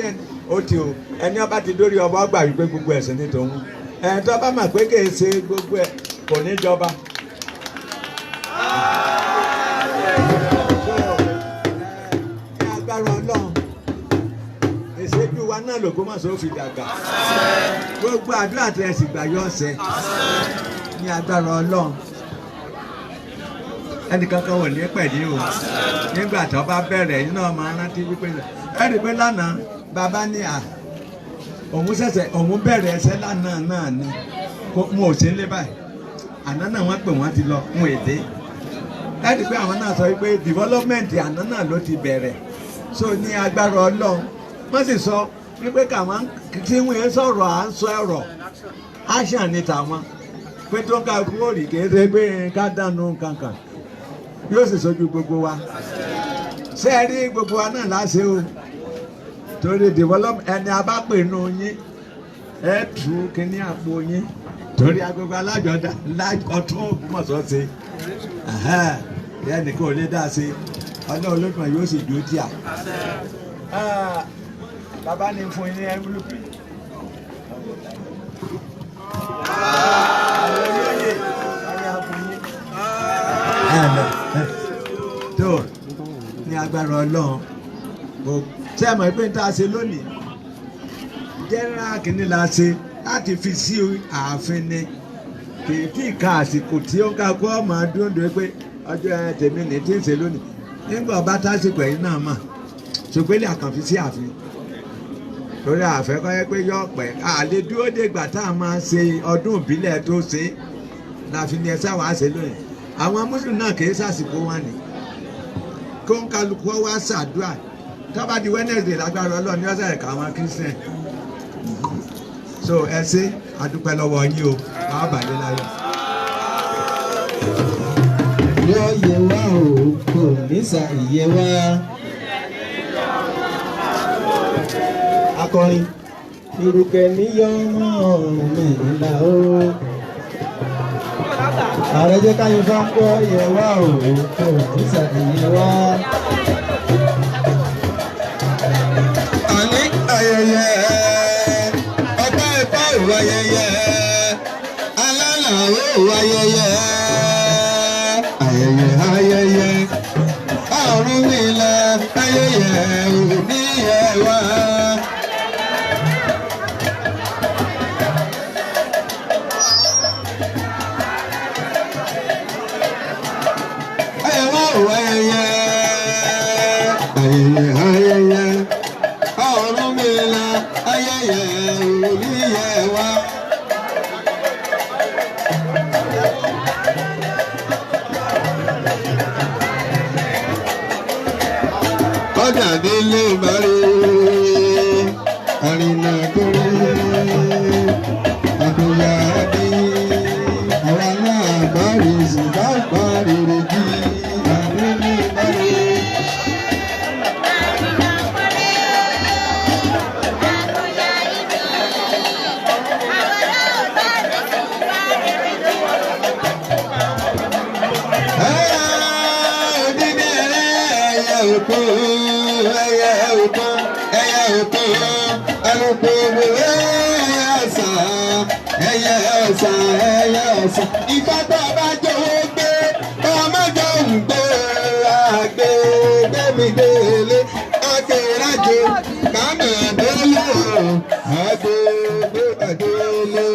ó ti o ẹni ọba ti dórí ọba gbà wípé gbogbo ẹ̀sìn ní tòun ẹni tó bá mọ̀ pé kì í ṣe gbogbo ẹ̀ kò ní jọba. ní agbára Ọlọ́run ìṣẹ́jú wa náà l'Ògbómọ̀ṣọ́ fi dàgbà gbogbo àdúrà tẹ̀ sì gbà yọ ọ̀sẹ̀ ní agbára Ọlọ́run ẹnìkankan wò ní pẹ̀lú o nígbà tó bá bẹ̀rẹ̀ yín náà máa rántí wípé ẹ̀rí pé lánàá bàbá ní òun bẹ̀rẹ̀ ẹsẹ̀ lánàá náà ni mo ò sí lé báyìí àná náà wọ́n pè wọ́n ti lọ fún èdè ẹ̀rí pé àwọn náà sọ wípé development àná náà ló ti bẹ̀rẹ̀ so ní agbára Ọlọ́run wọ́n sì sọ wípé káwọn tí wọ́n sọ̀rọ̀ à ń sọ ọ̀rọ̀ àṣà ní tàwọn pé tó ń ká kúrò rí kéde pé ká dànù kankan yóò sì sojú gbogbo wa ṣé ẹ rí gbogbo wa náà láṣẹ o torí develop ẹni abápè nù yín ẹ tú kíní àpò yín torí agbègbè alájọdá ọtún Ògbómọ̀ṣọ́ ṣe ẹnì kan ò lè dá sí Ọlọ́run Olódùmarè yóò sì dúró díà bàbá ní fún yín ẹnvúlùpì tó ní agbára Ọlọ́run ṣé ẹ mọ̀ pé n tá a ṣe lónìí general kìíní la ṣe láti fi sí ààfin ni kìí ka àsìkò tí ó ká kó ọmọ dúndú pé ọjọ́ tèmi ní tí ń ṣe lónìí nígbà ọba tásìkò ẹ̀yìn náà mà ṣùgbọ́n ilé àkànfi sí ààfin torí àfẹ́kọ́ yẹ pé yọ pẹ́ àlè dúró dègbà tá a máa ṣe ọdún ìbílẹ̀ tó ṣe láfi ní ẹsẹ̀ wàá ṣe lónìí àwọn mùsùlùmí náà kì í sàsìkò wọn ni kó ń kálukú wá ṣàdúrà tọ́ba di Wednesday lágbára Ọlọ́run ní ọ̀sẹ̀ ẹ̀ka àwọn Christian so ẹ ṣé adúpẹ́ lọ́wọ́ yín o àwọn àbàlẹ́ láyọ̀. yọ yẹ wá o kò ní sa ìyẹ wá. akọrin irúkẹ́ níyọ ọmọ mi ńlá o. ààrẹ jẹ́ ká yín bá yọ yẹ wá o kò ní sa ìyẹ wá. àní ayẹyẹ ọba ẹ̀fọ́ ìwà ayẹyẹ alálà ó ayẹyẹ ayẹyẹ ayẹyẹ ọ̀run nílà ayẹyẹ òní ẹ̀wà. ayẹyẹ ó ayẹyẹ ayẹyẹ ayẹyẹ ọ̀run nílà ayẹyẹ òní ẹ̀wà. ọjà délé bàrẹ àrìnà kórè àbúyá bí àwa náà bàrẹ ṣùgbọ́n bàrẹ rẹ bí àdélé bàrẹ. Òkú ẹyẹ òkú ẹyẹ òkú alùpùpù ẹyẹ ọ̀sán ẹyẹ ọ̀sán ẹyẹ ọ̀sán. ìfọ́tọ̀ bá jọ̀wọ́ gbé ọmọdé ń gbé àgbé gbẹ̀mígbélé akẹ́rẹ́jọ kàmẹ́ délé àgbé gbẹ̀mígbélé.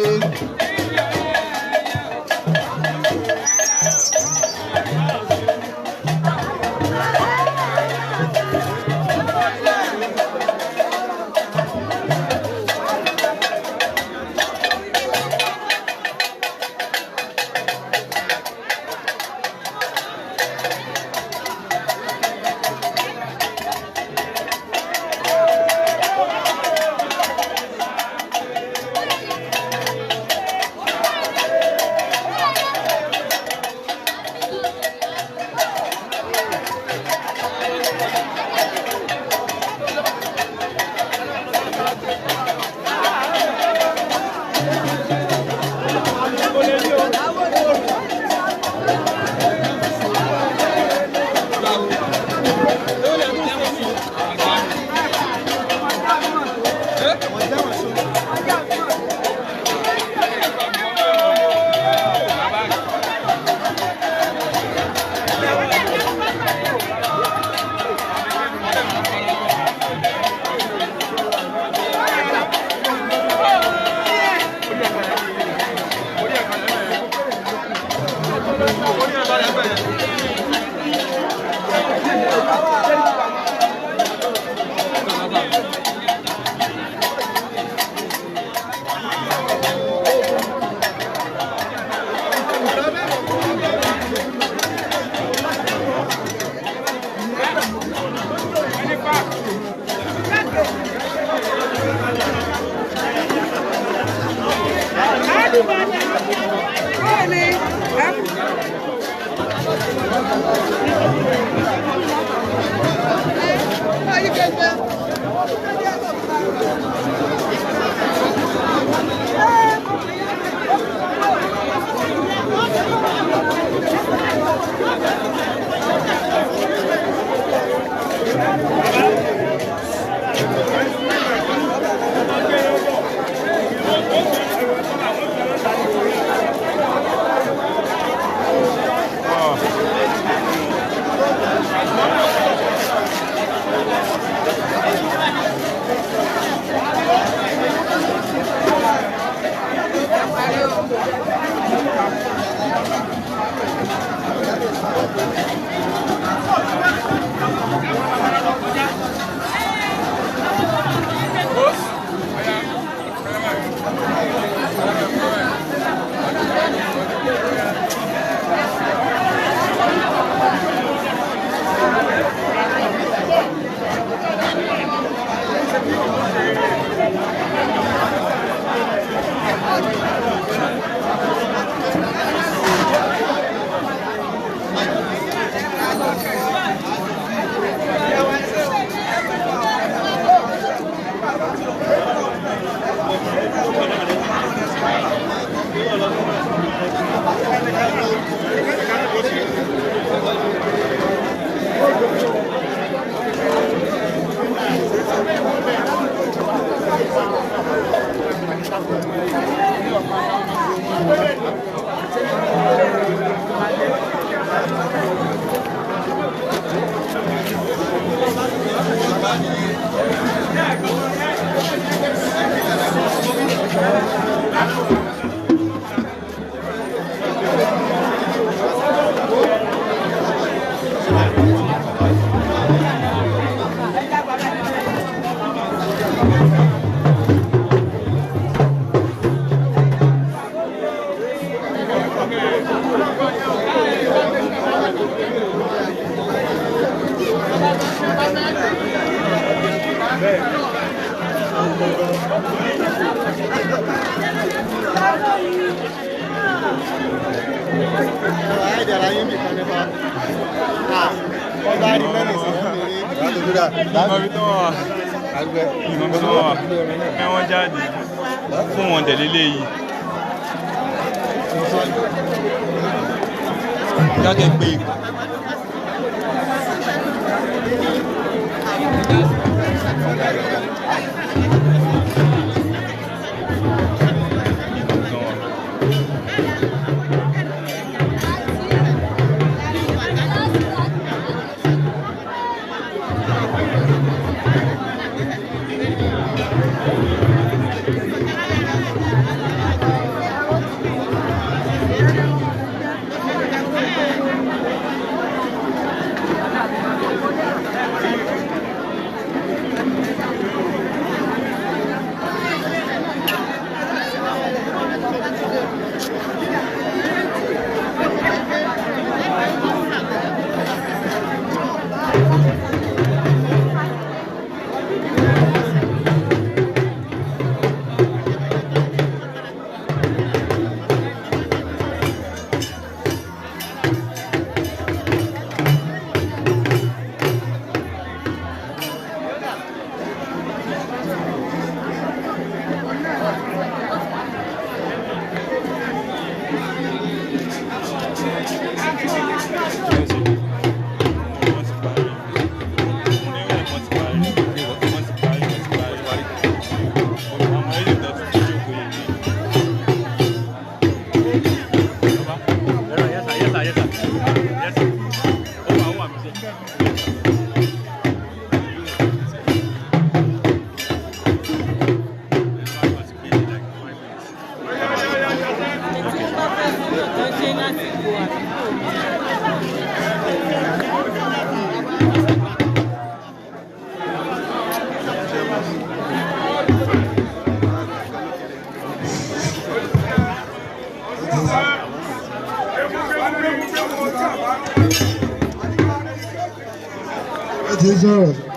Wọ́n jáde fún wọn tẹ̀lé léyìí. Jáde pé Jesus.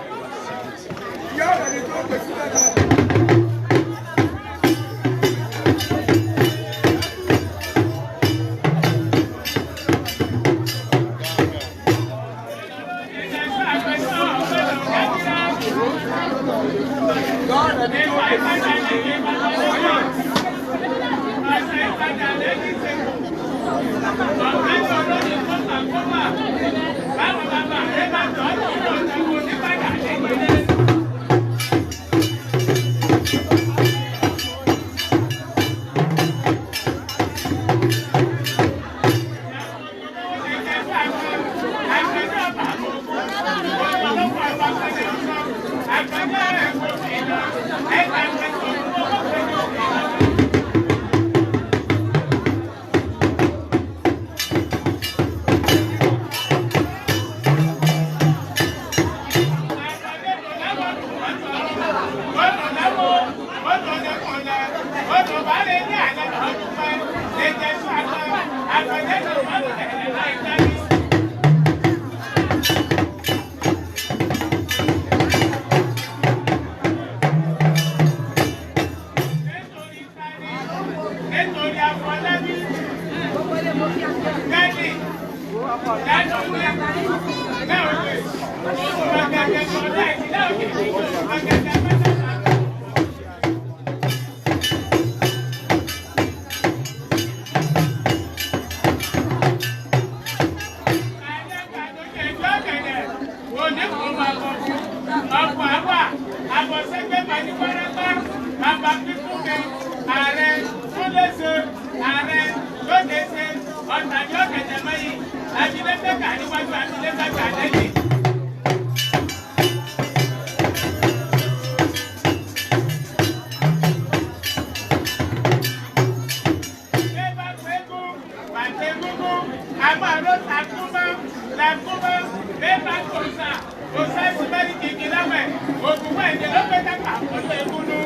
òṣèṣì mẹ́rin kìkì lẹ́mẹ̀ ògùnwó ẹ̀jẹ̀ lọ́pẹ́ dàgbà pẹ̀lú ìbúnú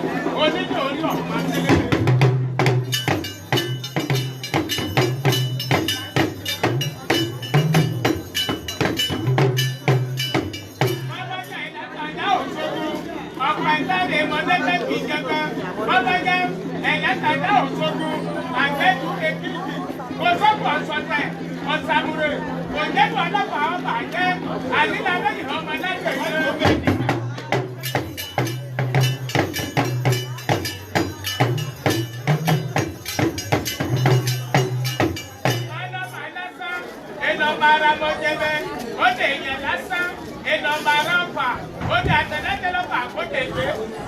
oníjó orí ọ̀hún máa ń tẹ́lẹ̀. ọ̀pọ̀ ìtàlẹ̀ mọ̀lẹ́fẹ́ kì í jẹgbẹ́ ọlọ́jẹ́ ẹ̀yà tàdá òṣogbo àgbẹ̀dù èkìtì òṣogbo ọ̀sọ̀tẹ̀ ọ̀sàmùrè òjẹ́bù ọlọ́pàá ọba jẹ́ àdínlá lẹ́yìn ọmọ lẹ́gbẹ̀ẹ́ yẹn. ọlọ́pàá lásán ìlọ́mọ ara mọ̀jẹ̀bẹ̀ ó lè yẹ lásán ìlọ́mọ ara ọ̀pá ó lè àtẹ̀lẹ́tẹ̀ lọ́pàá kó tètè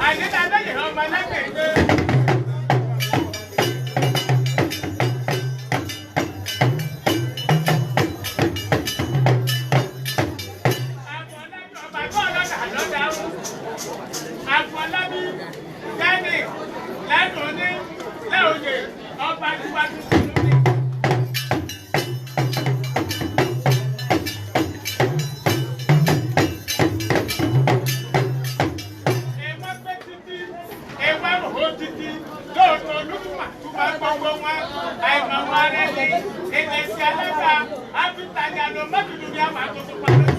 àdínlá lẹ́yìn ọmọ lẹ́gbẹ̀ẹ́. Afọlábí Ghadi lẹ́tọ̀ọ́ní Laoye ọba níwájú lórí. Èèwọ̀ pé títí èèwọ̀ rò títí lóòótọ́ olúkúmà túmọ̀ gbogbo wọn àìmọ̀ wọn rẹ̀ ní ìgbésí alága áfíríkà ló mọ́tòdù ní àwọn àtúntò pàtó.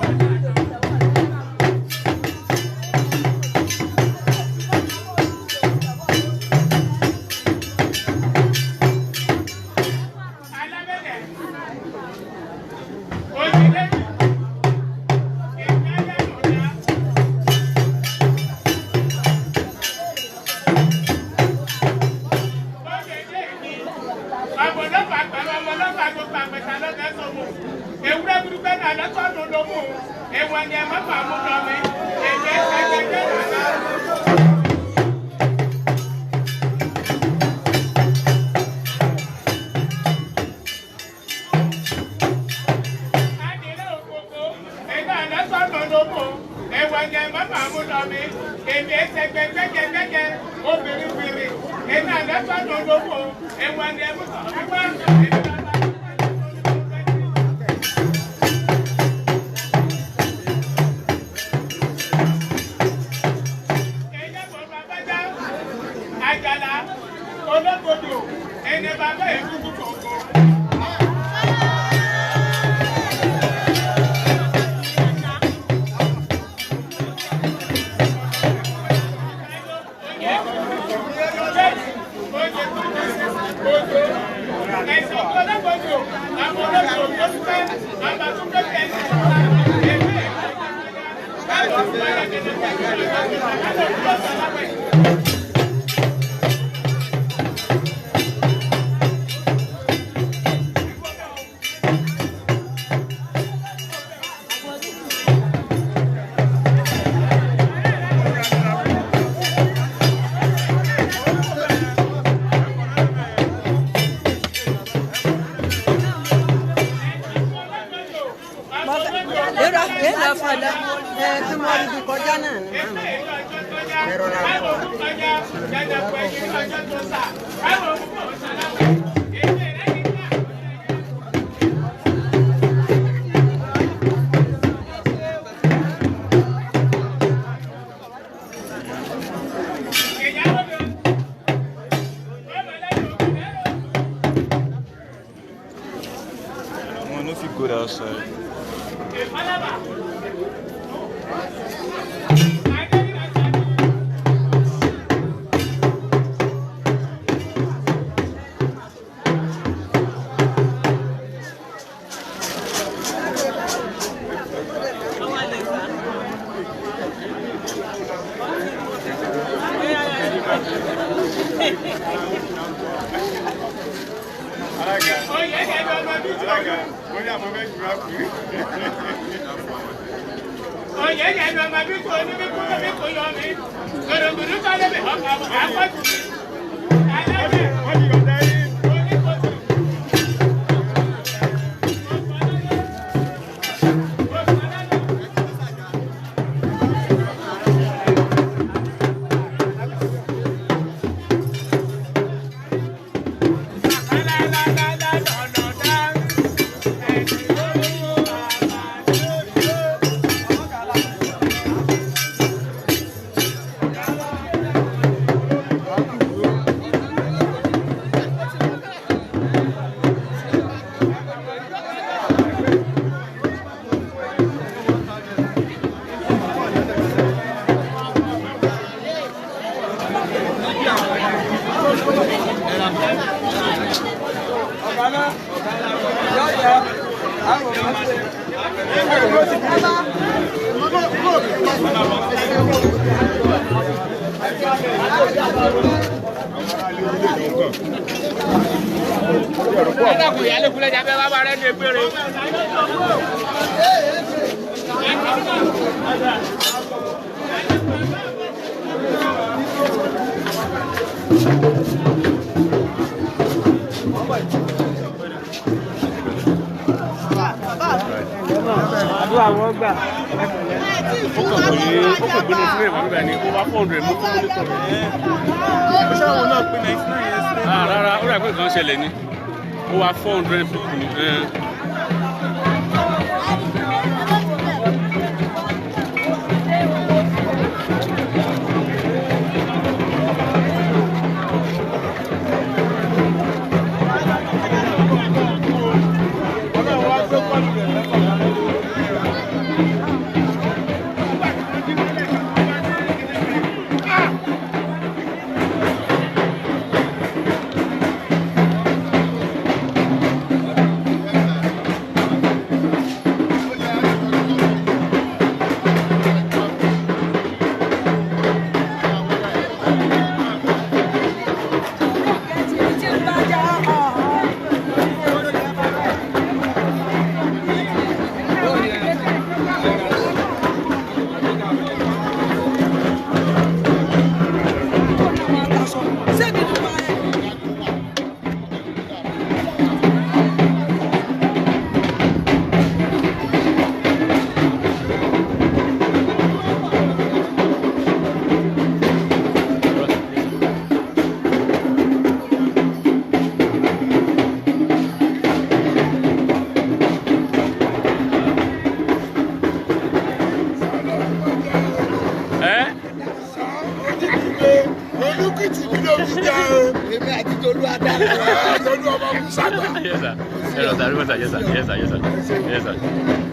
àdúrà wọn gbà ó kàn gbé ní sílẹ̀ wọn bẹ́ẹ̀ ni ó wá 400 mú fún mọ́nítọ̀ rẹ̀. ó ṣàwọn náà pé 99 years later. Rárá ó rà pé nǹkan ṣẹlẹ̀ ni ó wá 400 fún mi. Yes, sir. Yes, sir. Yes, sir. Yes, sir. Yes, sir.